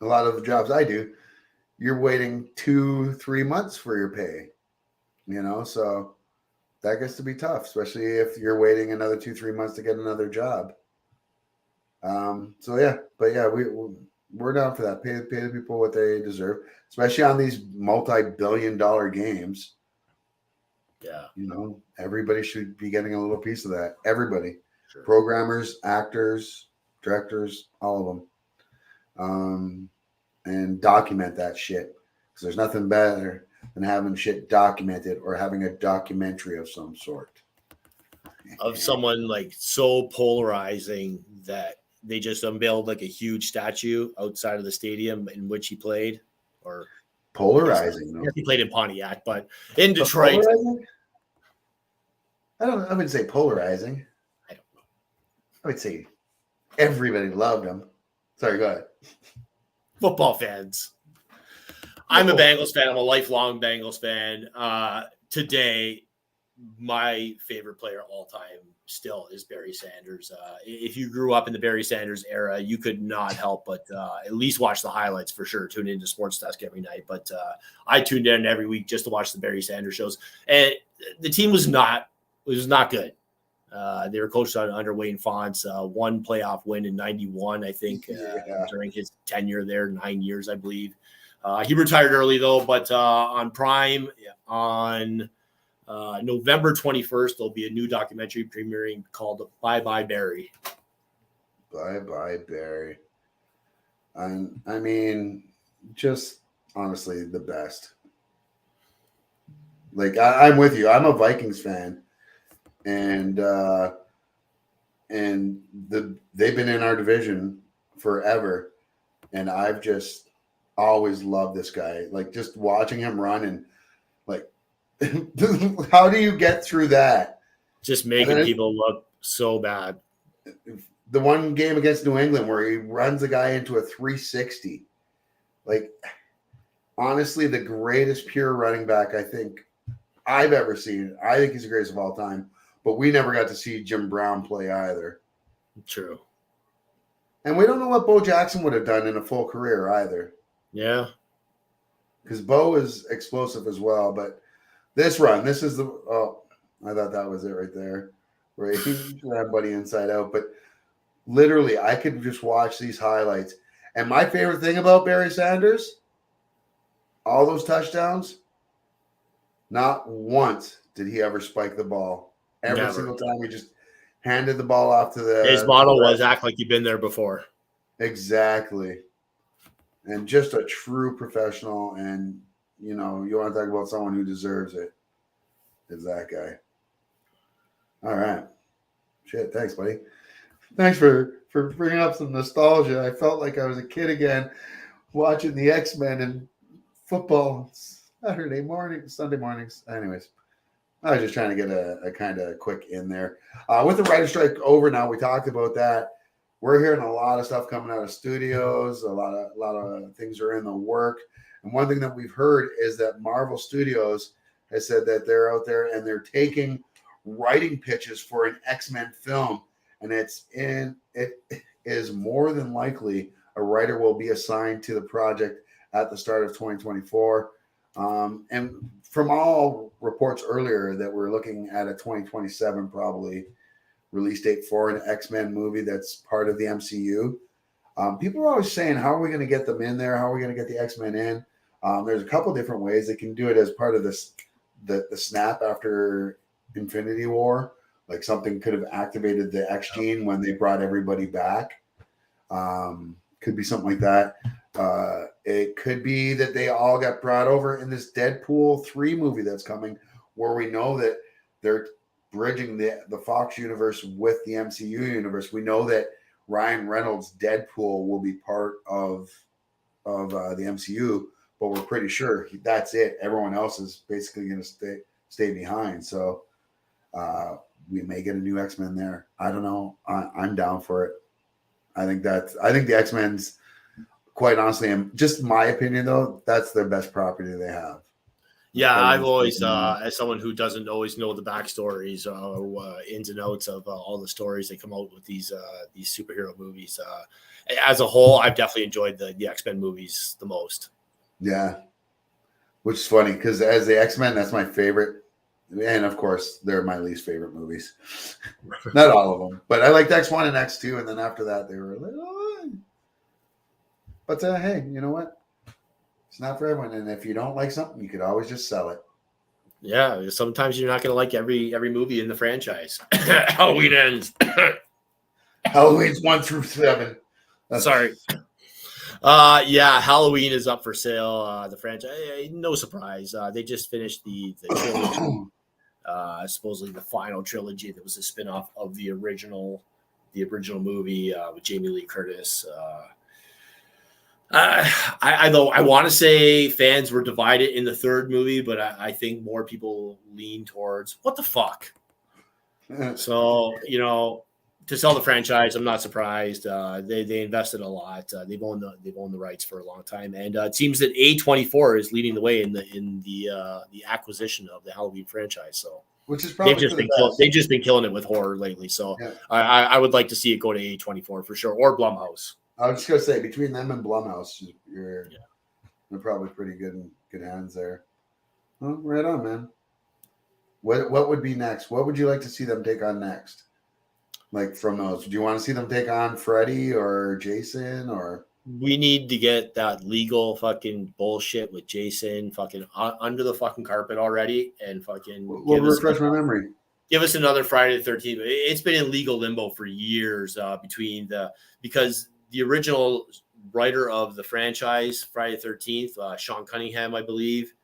a lot of the jobs I do, you're waiting 2-3 months for your pay, so that gets to be tough, especially if you're waiting another 2-3 months to get another job. We're down for that. Pay the people what they deserve, especially on these multi-billion-dollar games. Yeah. Everybody should be getting a little piece of that. Everybody. Sure. Programmers, actors, directors, all of them. And document that shit, because there's nothing better than having shit documented or having a documentary of some sort. Of someone like so polarizing that they just unveiled like a huge statue outside of the stadium in which he played, or Polarizing. I guess he played in Pontiac, but in Detroit. I wouldn't say polarizing. I don't know. I would say everybody loved him. Sorry, go ahead. Football fans. I'm a Bengals fan. I'm a lifelong Bengals fan. Today, my favorite player all time still is Barry Sanders. If you grew up in the Barry Sanders era, you could not help but at least watch the highlights for sure. Tune into Sports Desk every night. But I tuned in every week just to watch the Barry Sanders shows. And the team was not good. They were coached under Wayne Fonts. One playoff win in 91, I think, during his tenure there, 9 years, I believe. He retired early, though, but on Prime on November 21st, there'll be a new documentary premiering called Bye Bye Barry. Bye Bye Barry. I mean, just honestly, the best. Like, I'm with you. I'm a Vikings fan. And they've been in our division forever, and I've just always loved this guy. Like, just watching him run, and like, how do you get through that? Just making people look so bad. The one game against New England where he runs a guy into a 360, like, honestly, the greatest pure running back I think I've ever seen. I think he's the greatest of all time. But we never got to see Jim Brown play either. True. And we don't know what Bo Jackson would have done in a full career either. Yeah. Because Bo is explosive as well. But this run, this is I thought that was it right there. Where he ran Buddy inside out. But literally, I could just watch these highlights. And my favorite thing about Barry Sanders, all those touchdowns, not once did he ever spike the ball. Every single time he just handed the ball off to his motto was act like you've been there before. Exactly. And just a true professional. And, you want to talk about someone who deserves it, is that guy. All right. Shit. Thanks, buddy. Thanks for bringing up some nostalgia. I felt like I was a kid again watching the X-Men and football Sunday mornings. Anyways. I was just trying to get a kind of quick in there. With the writer's strike over now, we talked about that. We're hearing a lot of stuff coming out of studios. A lot of things are in the work. And one thing that we've heard is that Marvel Studios has said that they're out there and they're taking writing pitches for an X-Men film. And it is more than likely a writer will be assigned to the project at the start of 2024. And from all reports earlier that we're looking at a 2027 probably release date for an X-Men movie that's part of the MCU. People are always saying, how are we going to get them in there? How are we going to get the X-Men in? There's a couple different ways. They can do it as part of this, the snap after Infinity War. Like something could have activated the X gene when they brought everybody back. Could be something like that. It could be that they all got brought over in this Deadpool 3 movie that's coming, where we know that they're bridging the Fox universe with the MCU universe. We know that Ryan Reynolds' Deadpool will be part of the MCU, but we're pretty sure that's it. Everyone else is basically going to stay behind. So we may get a new X-Men there. I don't know. I'm down for it. I think the X-Men's, quite honestly, and just my opinion though, that's their best property they have. Yeah, I've always, as someone who doesn't always know the backstories or ins and outs of all the stories that come out with these superhero movies, as a whole, I've definitely enjoyed the X-Men movies the most. Yeah, which is funny because as the X-Men, that's my favorite, and of course, they're my least favorite movies. Not all of them, but I liked X1 and X2, and then after that, they were like, oh. But hey, you know what? It's not for everyone, and if you don't like something, you could always just sell it. Yeah, sometimes you're not going to like every movie in the franchise. Halloween ends. Halloween's 1 through 7. Sorry. Yeah, Halloween is up for sale. The franchise, no surprise. They just finished the trilogy, supposedly the final trilogy that was a spinoff of the original movie with Jamie Lee Curtis. I want to say fans were divided in the third movie, but I think more people lean towards what the fuck. So, to sell the franchise, I'm not surprised. They invested a lot. They've owned the rights for a long time, and it seems that A24 is leading the way in the acquisition of the Halloween franchise. So, which is probably they've just been killing it with horror lately. So, yeah. I would like to see it go to A24 for sure, or Blumhouse. I was just gonna say between them and Blumhouse, they're probably pretty good in good hands there. Well, right on, man. What would be next? What would you like to see them take on next? Like from those, do you want to see them take on Freddy or Jason or? We need to get that legal fucking bullshit with Jason fucking under the fucking carpet already and fucking. We'll refresh my memory. Give us another Friday the 13th. It's been in legal limbo for years because the original writer of the franchise, Friday the 13th, Sean Cunningham, I believe,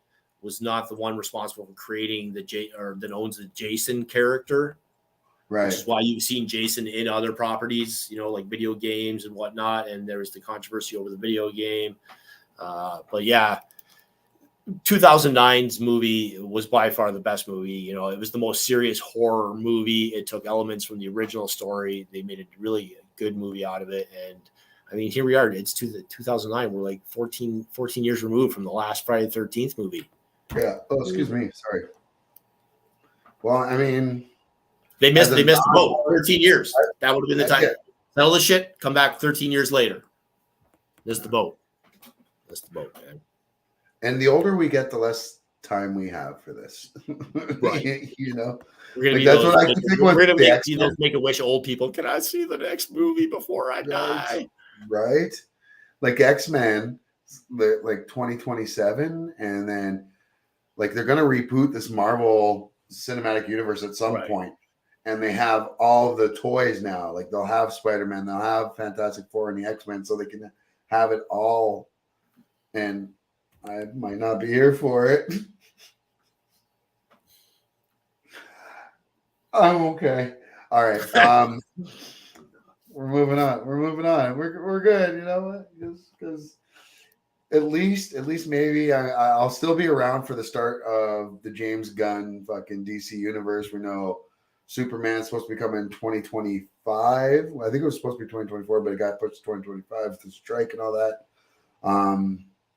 was not the one responsible for creating that owns the Jason character. Right. Which is why you've seen Jason in other properties, like video games and whatnot. And there was the controversy over the video game. But yeah, 2009's movie was by far the best movie. It was the most serious horror movie. It took elements from the original story. They made a really good movie out of it. And I mean, here we are. It's 2009. We're like 14 years removed from the last Friday the 13th movie. Yeah. Oh, excuse me. Sorry. Well, I mean, they missed the boat. 13 years. That would have been the time. Settle the shit. Come back 13 years later. Missed the boat. Missed the boat, man. And the older we get, the less time we have for this. Right. We're gonna be that's what I think. We're gonna make a wish old people. Can I see the next movie before I die? Right. Like X-Men, like 2027, and then like they're gonna reboot this Marvel Cinematic Universe at some point, and they have all of the toys now. Like they'll have Spider-Man, they'll have Fantastic Four and the X-Men, so they can have it all. And I might not be here for it. I'm okay. All right. We're moving on. We're good. You know what? Because at least maybe I'll still be around for the start of the James Gunn fucking DC universe. We know Superman's supposed to be coming in 2025. I think it was supposed to be 2024, but it got pushed to 2025 with the strike and all that.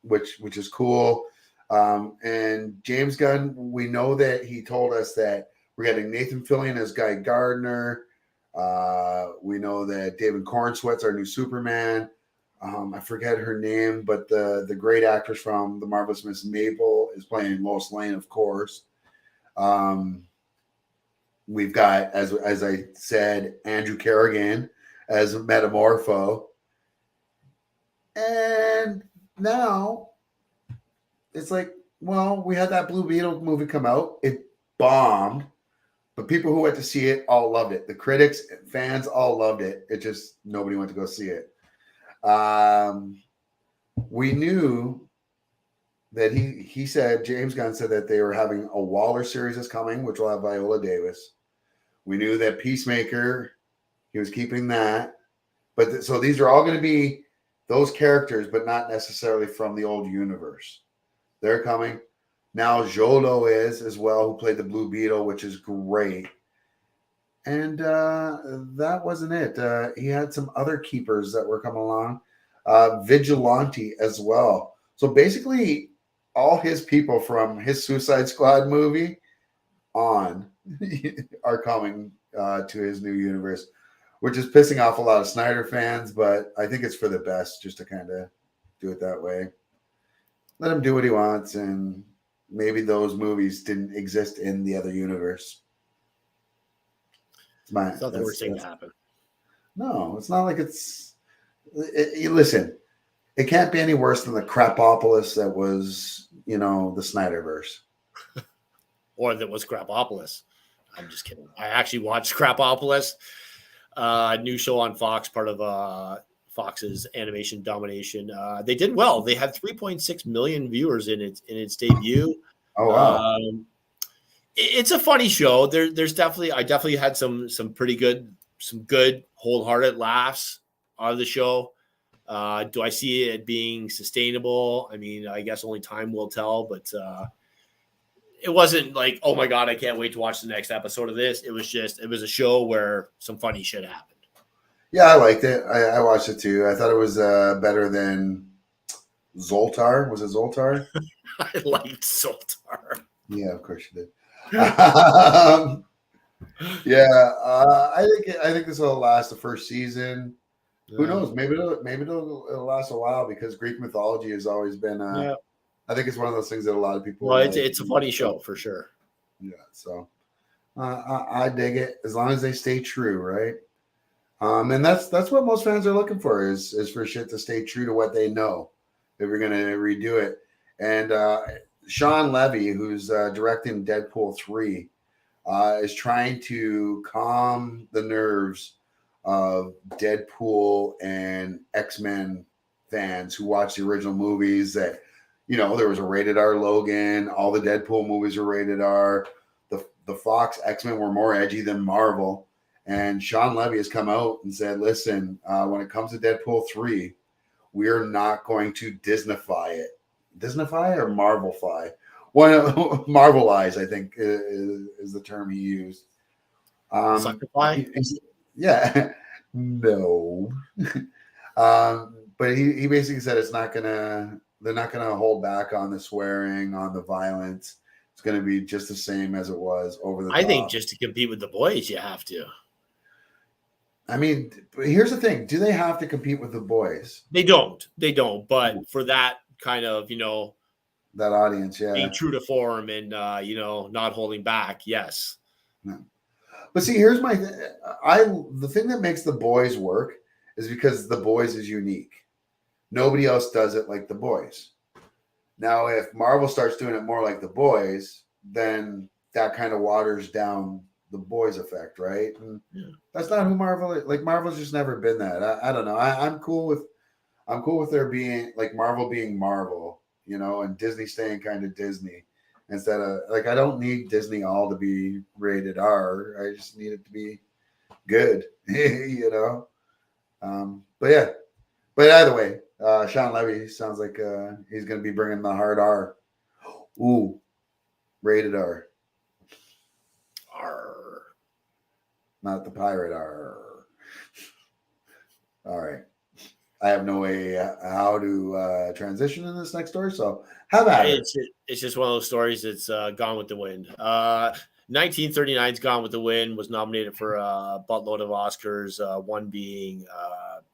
Which is cool. And James Gunn, we know that he told us that we're getting Nathan Fillion as Guy Gardner. We know that David Cornsweet's our new Superman. I forget her name, but the great actress from The Marvelous Miss Maple is playing Lois Lane, of course. We've got, as I said, Andrew Carrigan as Metamorpho. And now it's like, well, we had that Blue Beetle movie come out. It bombed, but people who went to see it all loved it. The critics, fans all loved it. It just, nobody went to go see it. We knew that he said, James Gunn said that they were having a Waller series is coming, which will have Viola Davis. We knew that Peacemaker, he was keeping that. But so these are all going to be those characters, but not necessarily from the old universe. They're coming. Now Jolo is as well, who played the Blue Beetle, which is great. And that wasn't it. He had some other keepers that were coming along. Vigilante as well. So basically, all his people from his Suicide Squad movie on are coming to his new universe, which is pissing off a lot of Snyder fans, but I think it's for the best just to kind of do it that way. Let him do what he wants, and maybe those movies didn't exist in the other universe. It's not the worst thing to happen. No, it's not like it's. Listen, it can't be any worse than the crapopolis that was, the Snyderverse. Or that was Crapopolis. I'm just kidding. I actually watched Crapopolis, a new show on Fox, part of Fox's animation domination. They did well. They had 3.6 million viewers in its debut. Oh wow! It's a funny show. There's definitely, I definitely had some pretty good, some good wholehearted laughs out of the show. Do I see it being sustainable? I mean, I guess only time will tell, but it wasn't like, oh my God, I can't wait to watch the next episode of this. It was a show where some funny shit happened. Yeah, I liked it. I watched it too. I thought it was better than Zoltar. Was it Zoltar? I liked Zoltar. Yeah, of course you did. I think this will last the first season. Who knows? Maybe it'll last a while because Greek mythology has always been. I think it's one of those things that a lot of people. Well, it's a funny show for sure. Yeah, so I dig it as long as they stay true, right? And that's what most fans are looking for is for shit to stay true to what they know if we're gonna redo it. And Sean Levy, who's directing Deadpool 3, is trying to calm the nerves of Deadpool and X-Men fans who watch the original movies that, there was a rated R Logan, all the Deadpool movies were rated R. The Fox X-Men were more edgy than Marvel. And Sean Levy has come out and said, listen, when it comes to Deadpool 3, we are not going to Disneyfy it. Disneyfy or Marvelfy? Marvelize, I think, is the term he used. Suckerfy? Yeah. No. But he basically said they're not gonna hold back on the swearing, on the violence. It's gonna be just the same as it was over the top. I think just to compete with the boys, you have to. I mean, here's the thing. Do they have to compete with the boys? They don't. But for that kind of, that audience, yeah. being true to form and, not holding back. Yes. No. But see, here's my the thing that makes the boys work is because the boys is unique. Nobody else does it like the boys. Now, if Marvel starts doing it more like the boys, then that kind of waters down the boys effect, right? And that's not who Marvel is. Like, Marvel's just never been that. I don't know. I'm cool with there being like Marvel being Marvel, and Disney staying kind of Disney. Instead of I don't need Disney all to be rated R. I just need it to be good, But yeah, but either way, Sean Levy sounds like he's going to be bringing the hard R. Ooh, rated R. R. Not the pirate R. All right. I have no way how to transition in this next story, so have at it. It's just one of those stories that's gone with the wind. 1939's Gone with the Wind was nominated for a buttload of Oscars, one being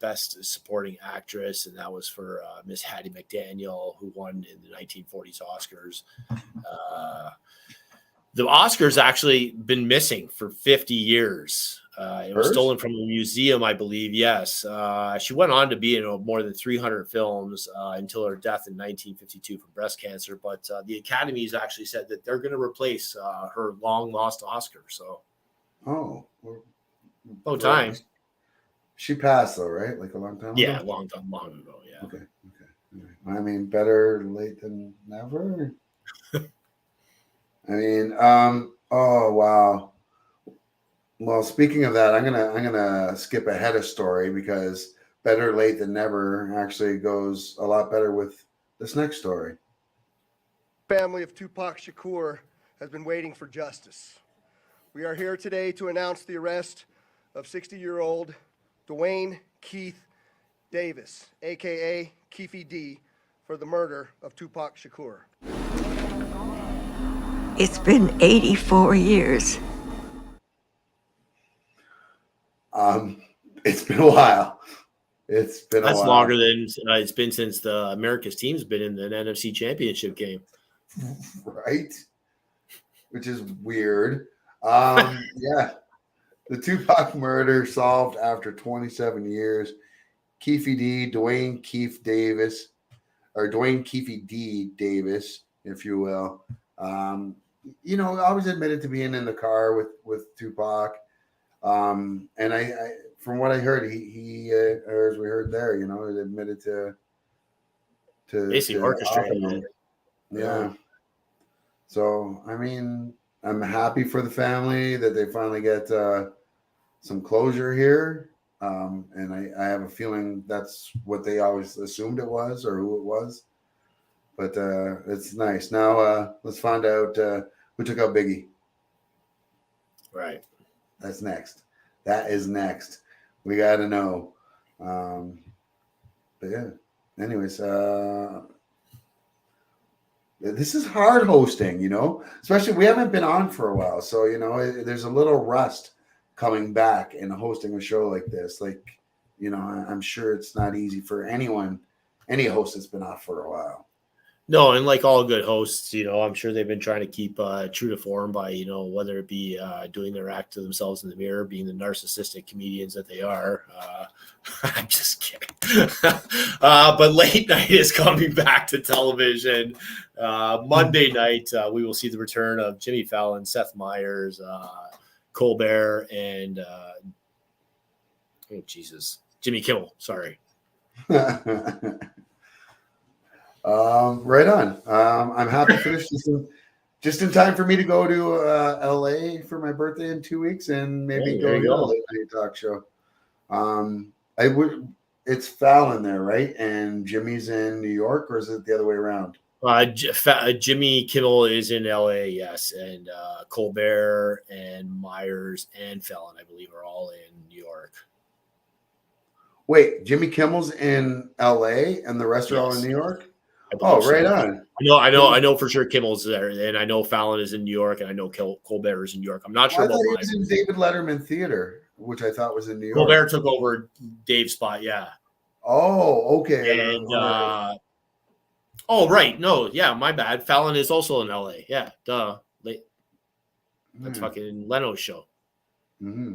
Best Supporting Actress, and that was for Miss Hattie McDaniel, who won in the 1940s Oscars. The Oscars actually been missing for 50 years. It was stolen from a museum, I believe. Yes. She went on to be in more than 300 films until her death in 1952 from breast cancer. But the Academy's actually said that they're going to replace her long lost Oscar. So, time. She passed though, right? Like a long time ago? Yeah, long ago. Yeah. Okay. I mean, better late than never. I mean, oh wow. Well, speaking of that, I'm gonna skip ahead a story because better late than never actually goes a lot better with this next story. Family of Tupac Shakur has been waiting for justice. We are here today to announce the arrest of 60-year-old Dwayne Keith Davis, aka Keefy D, for the murder of Tupac Shakur. It's been 84 years. It's been a while. It's been That's a while. longer than it's been since the America's team's been in the NFC Championship game. Right? Which is weird. Yeah. The Tupac murder solved after 27 years. Keefy D, Dwayne Keefe Davis, or Dwayne Keefy D Davis, if you will. I was admitted to being in the car with Tupac. And I from what I heard, he or as we heard there, admitted to basically orchestrating it. Yeah. So, I mean, I'm happy for the family that they finally get some closure here. And I have a feeling that's what they always assumed it was or who it was. But it's nice. Now let's find out who took out Biggie. Right. That's next. That is next. We got to know. But yeah. Anyways, this is hard hosting, especially we haven't been on for a while. So, there's a little rust coming back and hosting a show like this. Like, I'm sure it's not easy for any host that's been off for a while. No, and like all good hosts, I'm sure they've been trying to keep true to form by, whether it be doing their act to themselves in the mirror, being the narcissistic comedians that they are. I'm just kidding. But late night is coming back to television. Monday night, we will see the return of Jimmy Fallon, Seth Meyers, Colbert, and Jimmy Kimmel. Sorry. Right on. I'm happy for this. Just in time for me to go to LA for my birthday in 2 weeks and maybe go to a late night talk show. It's Fallon there, right? And Jimmy's in New York, or is it the other way around? Jimmy Kimmel is in LA, yes, and Colbert and Myers and Fallon, I believe, are all in New York. Wait, Jimmy Kimmel's in LA and the rest are all in New York? Oh, right on. I know for sure Kimmel's there, and I know Fallon is in New York, and I know Colbert is in New York. I'm not sure I about thought he was in David Letterman Theater, which I thought was in New York. Colbert took over Dave's spot, yeah. Oh, okay. And right, no, yeah, my bad. Fallon is also in LA, yeah, duh. That's fucking Leno's show. Mm-hmm.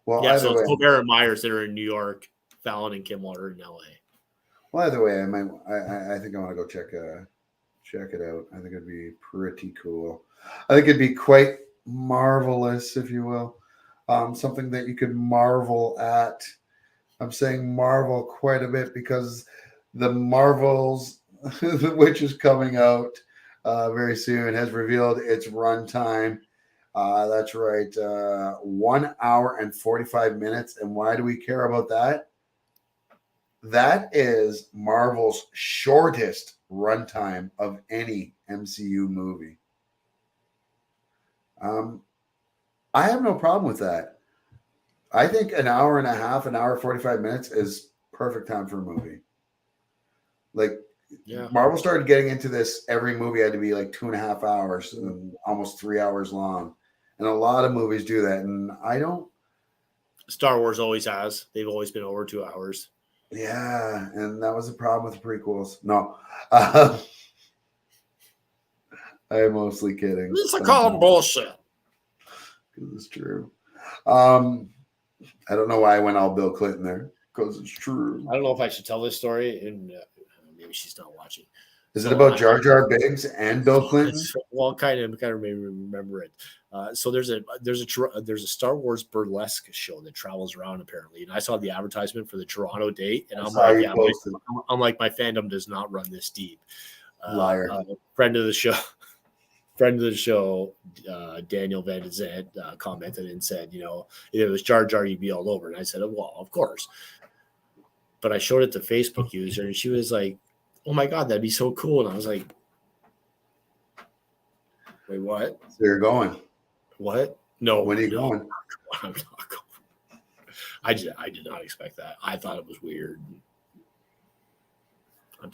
Well, yeah, so it's Colbert and Myers that are in New York. Fallon and Kimmel are in LA. Well, either way, I think I want to go check it out. I think it'd be pretty cool. I think it'd be quite marvelous, if you will. Something that you could marvel at. I'm saying marvel quite a bit because the Marvels, which is coming out very soon, has revealed its runtime. That's right, 1 hour and 45 minutes. And why do we care about that? That is Marvel's shortest runtime of any MCU movie. I have no problem with that. I think an hour and a half, an hour 45 minutes is perfect time for a movie. Like, Marvel started getting into this. Every movie had to be like 2.5 hours and almost 3 hours long. And a lot of movies do that. And I don't. Star Wars always has. They've always been over 2 hours. Yeah. And that was the problem with the prequels. No. I'm mostly kidding. It's a call bullshit. It's true. I don't know why I went all Bill Clinton there, because it's true. I don't know if I should tell this story, and maybe she's not watching. Is it about Jar Jar Binks and Bill Clinton? Well, kind of made me remember it. So there's a Star Wars burlesque show that travels around apparently, and I saw the advertisement for the Toronto date, and I'm like, my fandom does not run this deep. Liar. Friend of the show, Daniel Van de Zandt commented and said, if it was Jar Jar, you'd be all over. And I said, well, of course. But I showed it to Facebook user, and she was like, oh my God, that'd be so cool. And I was like, wait, what? So you're going. What? No. When are you going? I'm not going. I did not expect that. I thought it was weird.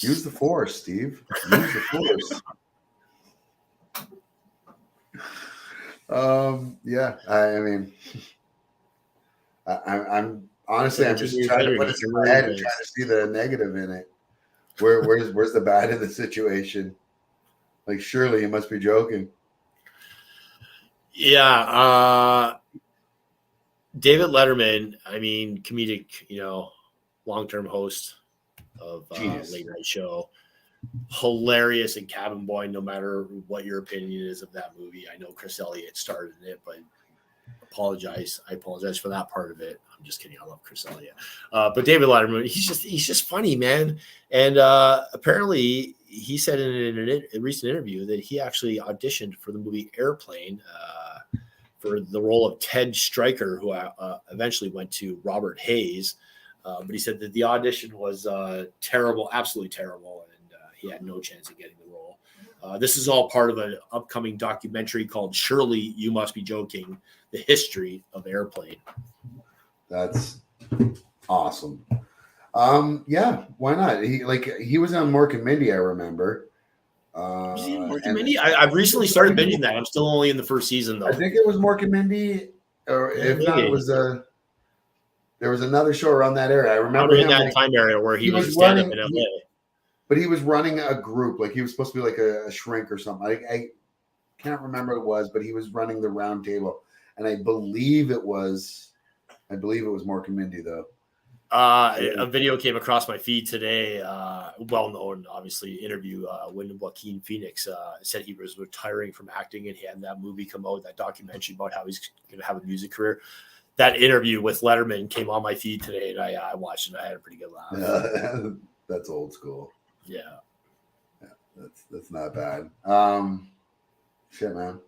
Use the Force, Steve. Use the Force. Yeah. I mean, I'm honestly, I'm just trying to put it in my head and trying to see the negative in it. Where's the bad in the situation? Like, surely you must be joking. Yeah. David Letterman, I mean, comedic, long-term host of late night show. Hilarious and Cabin Boy, no matter what your opinion is of that movie. I know Chris Elliott started in it, but I apologize for that part of it. I'm just kidding. I love Chris Elliott. But David Letterman, he's just funny, man. And apparently he said in a recent interview that he actually auditioned for the movie Airplane for the role of Ted Stryker, who eventually went to Robert Hayes. But he said that the audition was terrible, absolutely terrible. And he had no chance of getting the role. This is all part of an upcoming documentary called Surely You Must Be Joking, The History of Airplane. That's awesome. Yeah, why not? He was on Mork and Mindy, I remember. Mork and Mindy? I've recently started binging that. I'm still only in the first season, though. I think it was Mork and Mindy, or if not, it was there was another show around that area. I remember in that time area where he was standing in LA. But he was running a group, like he was supposed to be like a shrink or something. I can't remember what it was, but he was running the round table, and I believe it was Mork and Mindy, though. A video came across my feed today, well-known, obviously, interview when Joaquin Phoenix said he was retiring from acting, and he had that movie come out, that documentary about how he's going to have a music career. That interview with Letterman came on my feed today, and I watched it. And I had a pretty good laugh. That's old school. Yeah, that's not bad. Shit, man.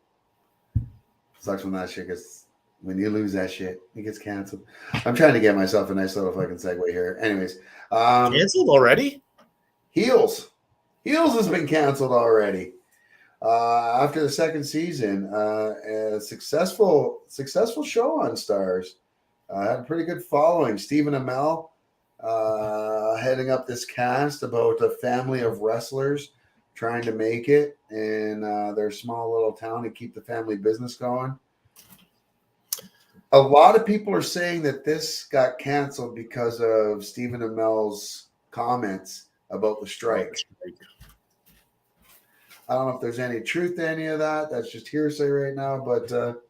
Sucks when that shit gets. When you lose that shit, it gets canceled. I'm trying to get myself a nice little fucking segue here. Anyways, canceled already? Heels has been canceled already. After the second season, a successful show on Stars. Had a pretty good following. Stephen Amell heading up this cast about a family of wrestlers trying to make it in their small little town and keep the family business going. A lot of people are saying that this got canceled because of Stephen Amell's comments about the strike. I don't know if there's any truth to any of that. That's just hearsay right now. But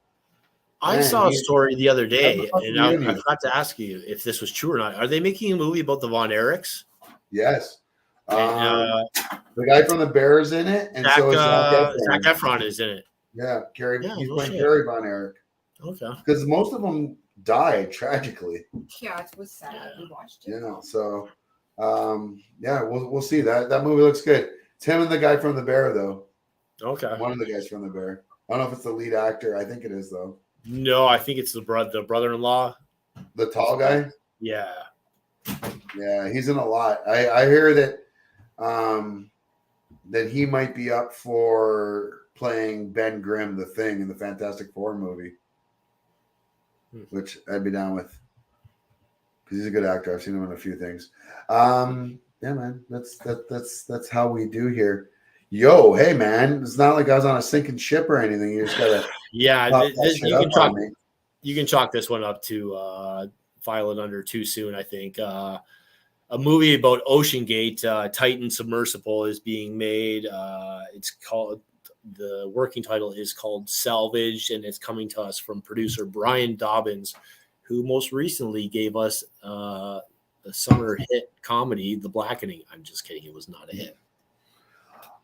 I saw a story the other day, and I forgot to ask you if this was true or not. Are they making a movie about the Von Erichs? Yes. The guy from the Bears in it, and so is Zac Efron is in it. Yeah, he's playing Kerry Von Erich. Okay. Because most of them died tragically. Yeah, it was sad. We watched it. So yeah, we'll see. That movie looks good. It's him and the guy from the Bear, though. Okay. One of the guys from the Bear. I don't know if it's the lead actor. I think it is, though. No, I think it's the brother-in-law. The tall guy? Yeah. Yeah, he's in a lot. I hear that that he might be up for playing Ben Grimm, the Thing, in the Fantastic Four movie. Which I'd be down with. Because he's a good actor. I've seen him in a few things. Yeah, man. That's how we do here. Yo, hey man, it's not like I was on a sinking ship or anything. You just gotta Yeah, Pop that shit up on me. you can chalk this one up to file it under too soon. I think a movie about Ocean Gate, Titan Submersible, is being made. It's called, the working title is called Salvaged, and it's coming to us from producer Brian Dobbins, who most recently gave us a summer hit comedy, The Blackening. I'm just kidding, it was not a hit.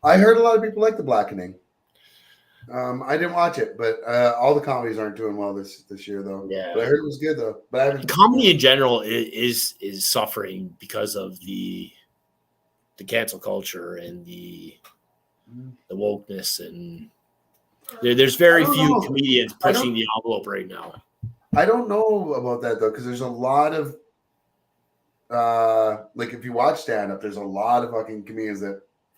I heard a lot of people like The Blackening. I didn't watch it, but all the comedies aren't doing well this year, though. Yeah, but I heard it was good though. But I haven't. Comedy in general is suffering because of the cancel culture and the wokeness, and there's very few comedians pushing the envelope right now. I don't know about that though, because there's a lot of like if you watch stand up, there's a lot of fucking comedians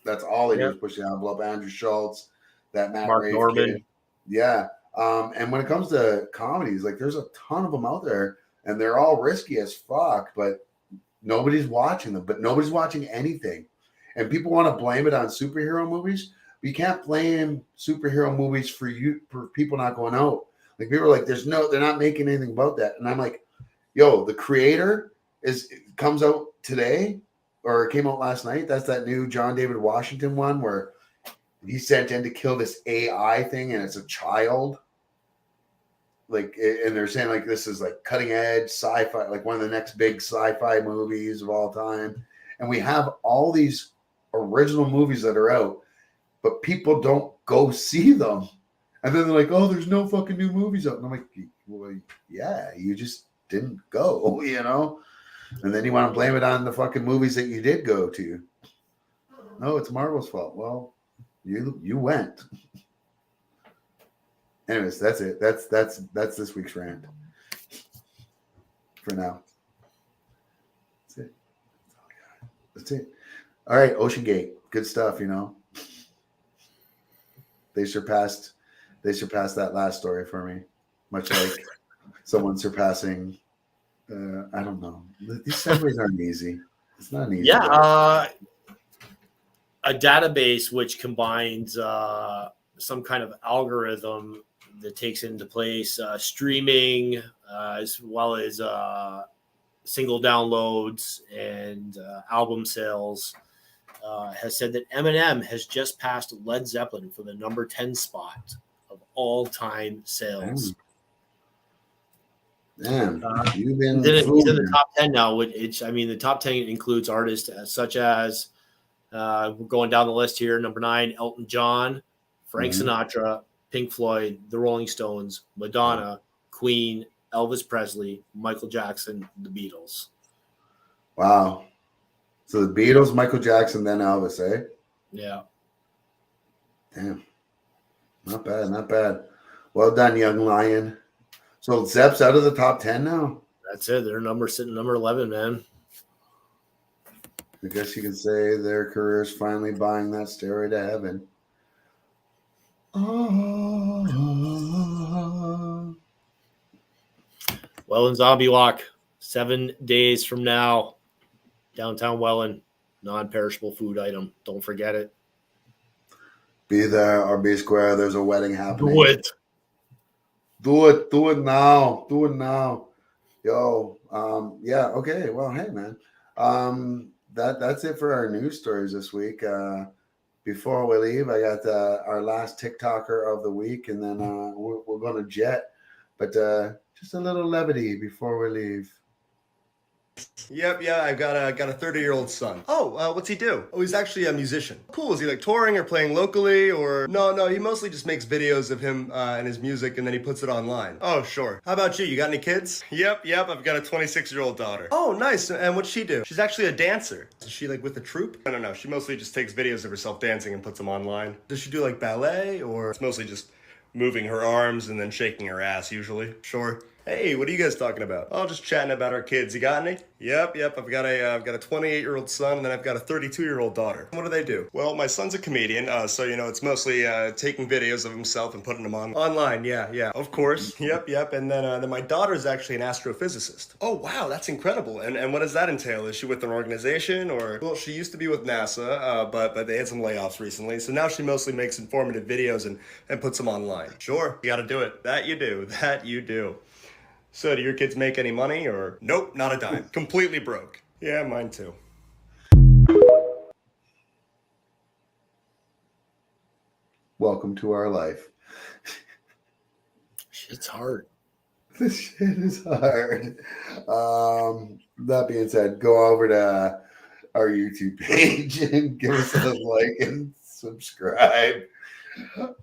that's all they do is push the envelope. Andrew Schultz, that Matt Mark Rave Norman. kid. Yeah. And when it comes to comedies, like there's a ton of them out there and they're all risky as fuck, but nobody's watching them, but nobody's watching anything. And people want to blame it on superhero movies. But you can't blame superhero movies for people not going out. Like people are like, they're not making anything about that. And I'm like, yo, The Creator comes out today, or it came out last night. That's that new John David Washington one where he's sent in to kill this AI thing, and it's a child. Like, and they're saying like this is like cutting edge sci-fi, like one of the next big sci-fi movies of all time. And we have all these original movies that are out, but people don't go see them. And then they're like, oh, there's no fucking new movies out. And I'm like, well, yeah, you just didn't go, you know? And then you want to blame it on the fucking movies that you did go to. No, it's Marvel's fault. Well, you went. Anyways, that's it. That's this week's rant. For now. That's it. That's it. All right, Ocean Gate. Good stuff, you know. They surpassed that last story for me. Much like someone surpassing I don't know. These segues aren't easy. It's not easy. Yeah, a database which combines some kind of algorithm that takes into place streaming as well as single downloads and album sales has said that Eminem has just passed Led Zeppelin for the number 10 spot of all-time sales. Damn, he's in the top 10 now. The top 10 includes artists such as we're going down the list here. Number 9, Elton John, Frank Sinatra, Pink Floyd, The Rolling Stones, Madonna, Queen, Elvis Presley, Michael Jackson, the Beatles. Wow. So the Beatles, Michael Jackson, then Elvis, eh? Yeah. Damn. Not bad, not bad. Well done, young lion. So Zepp's out of the top 10 now? That's it. They're sitting number 11, man. I guess you could say their career's finally buying that stairway to heaven. Oh. Welland Zombie Walk, 7 days from now. Downtown Welland, non-perishable food item. Don't forget it. Be there or be square. There's a wedding happening. Do it. Do it now. Do it now. Yo, yeah, okay. Well, hey, man. That's it for our news stories this week. Before we leave, I got our last TikToker of the week, and then we're going to jet. But just a little levity before we leave. Yep, yeah, I've got a 30-year-old son. Oh, what's he do? Oh, he's actually a musician. Cool. Is he like touring or playing locally or? No, he mostly just makes videos of him and his music, and then he puts it online. Oh, sure. How about you? You got any kids? Yep, I've got a 26-year-old daughter. Oh, nice. And what's she do? She's actually a dancer. Is she like with a troupe? I don't know. She mostly just takes videos of herself dancing and puts them online. Does she do like ballet or? It's mostly just moving her arms and then shaking her ass usually. Sure. Hey, what are you guys talking about? Oh, just chatting about our kids. You got any? Yep. I've got a 28-year-old son, and then I've got a 32-year-old daughter. What do they do? Well, my son's a comedian, so it's mostly taking videos of himself and putting them online. Yeah, of course. Yep. And then my daughter's actually an astrophysicist. Oh, wow, that's incredible. And what does that entail? Is she with an organization or? Well, she used to be with NASA, but they had some layoffs recently, so now she mostly makes informative videos and puts them online. Sure, you got to do it. That you do. So, do your kids make any money or? Nope, not a dime. Completely broke. Yeah, mine too. Welcome to our life. Shit's hard. This shit is hard. That being said, go over to our YouTube page and give us a like and subscribe.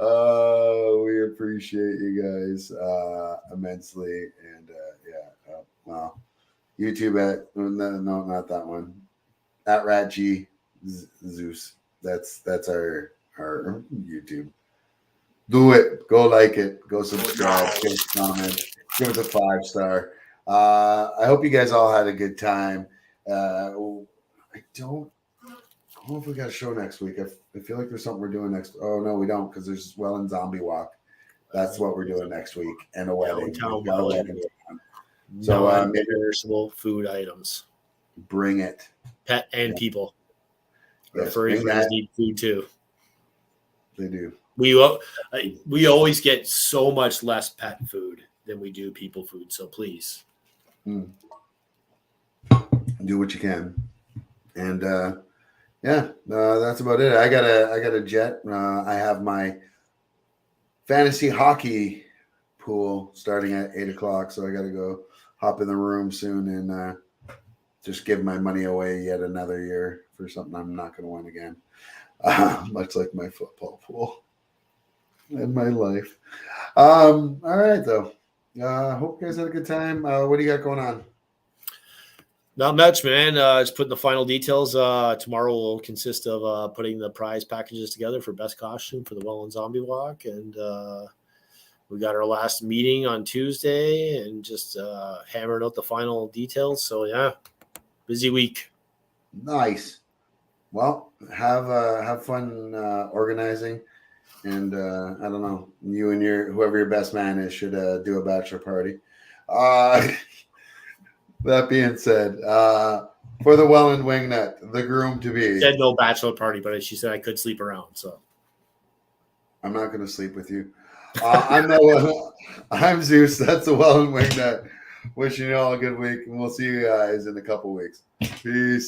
We appreciate you guys immensely. And well, YouTube at no, not that one. At RatG Zeus. That's our YouTube. Do it. Go like it. Go subscribe. Give us a comment. Give us a 5-star. I hope you guys all had a good time. I don't know if we got a show next week. I feel like there's something we're doing next. Oh no, we don't, because there's Welland Zombie Walk. That's what we're doing next week, and a wedding. So non-perishable food items. Bring it. Pet and people. Yes, Furry friends need food too. They do. We always get so much less pet food than we do people food. So please do what you can. And that's about it. I got a jet. I have my fantasy hockey pool starting at 8:00, so I got to go hop in the room soon and just give my money away yet another year for something I'm not going to win again. Much like my football pool in my life. All right, though. Hope you guys had a good time. What do you got going on? Not much, man. Just putting the final details. Tomorrow will consist of putting the prize packages together for best costume for the Welland Zombie Walk. And we got our last meeting on Tuesday and just hammering out the final details. So, yeah, busy week. Nice. Well, have fun organizing. And I don't know, you and whoever your best man is should do a bachelor party. That being said, for the Wellandwingnut, the groom to be. Said no bachelor party, but she said I could sleep around. So I'm not going to sleep with you. I'm Zeus. That's the Wellandwingnut. Wishing you all a good week, and we'll see you guys in a couple weeks. Peace.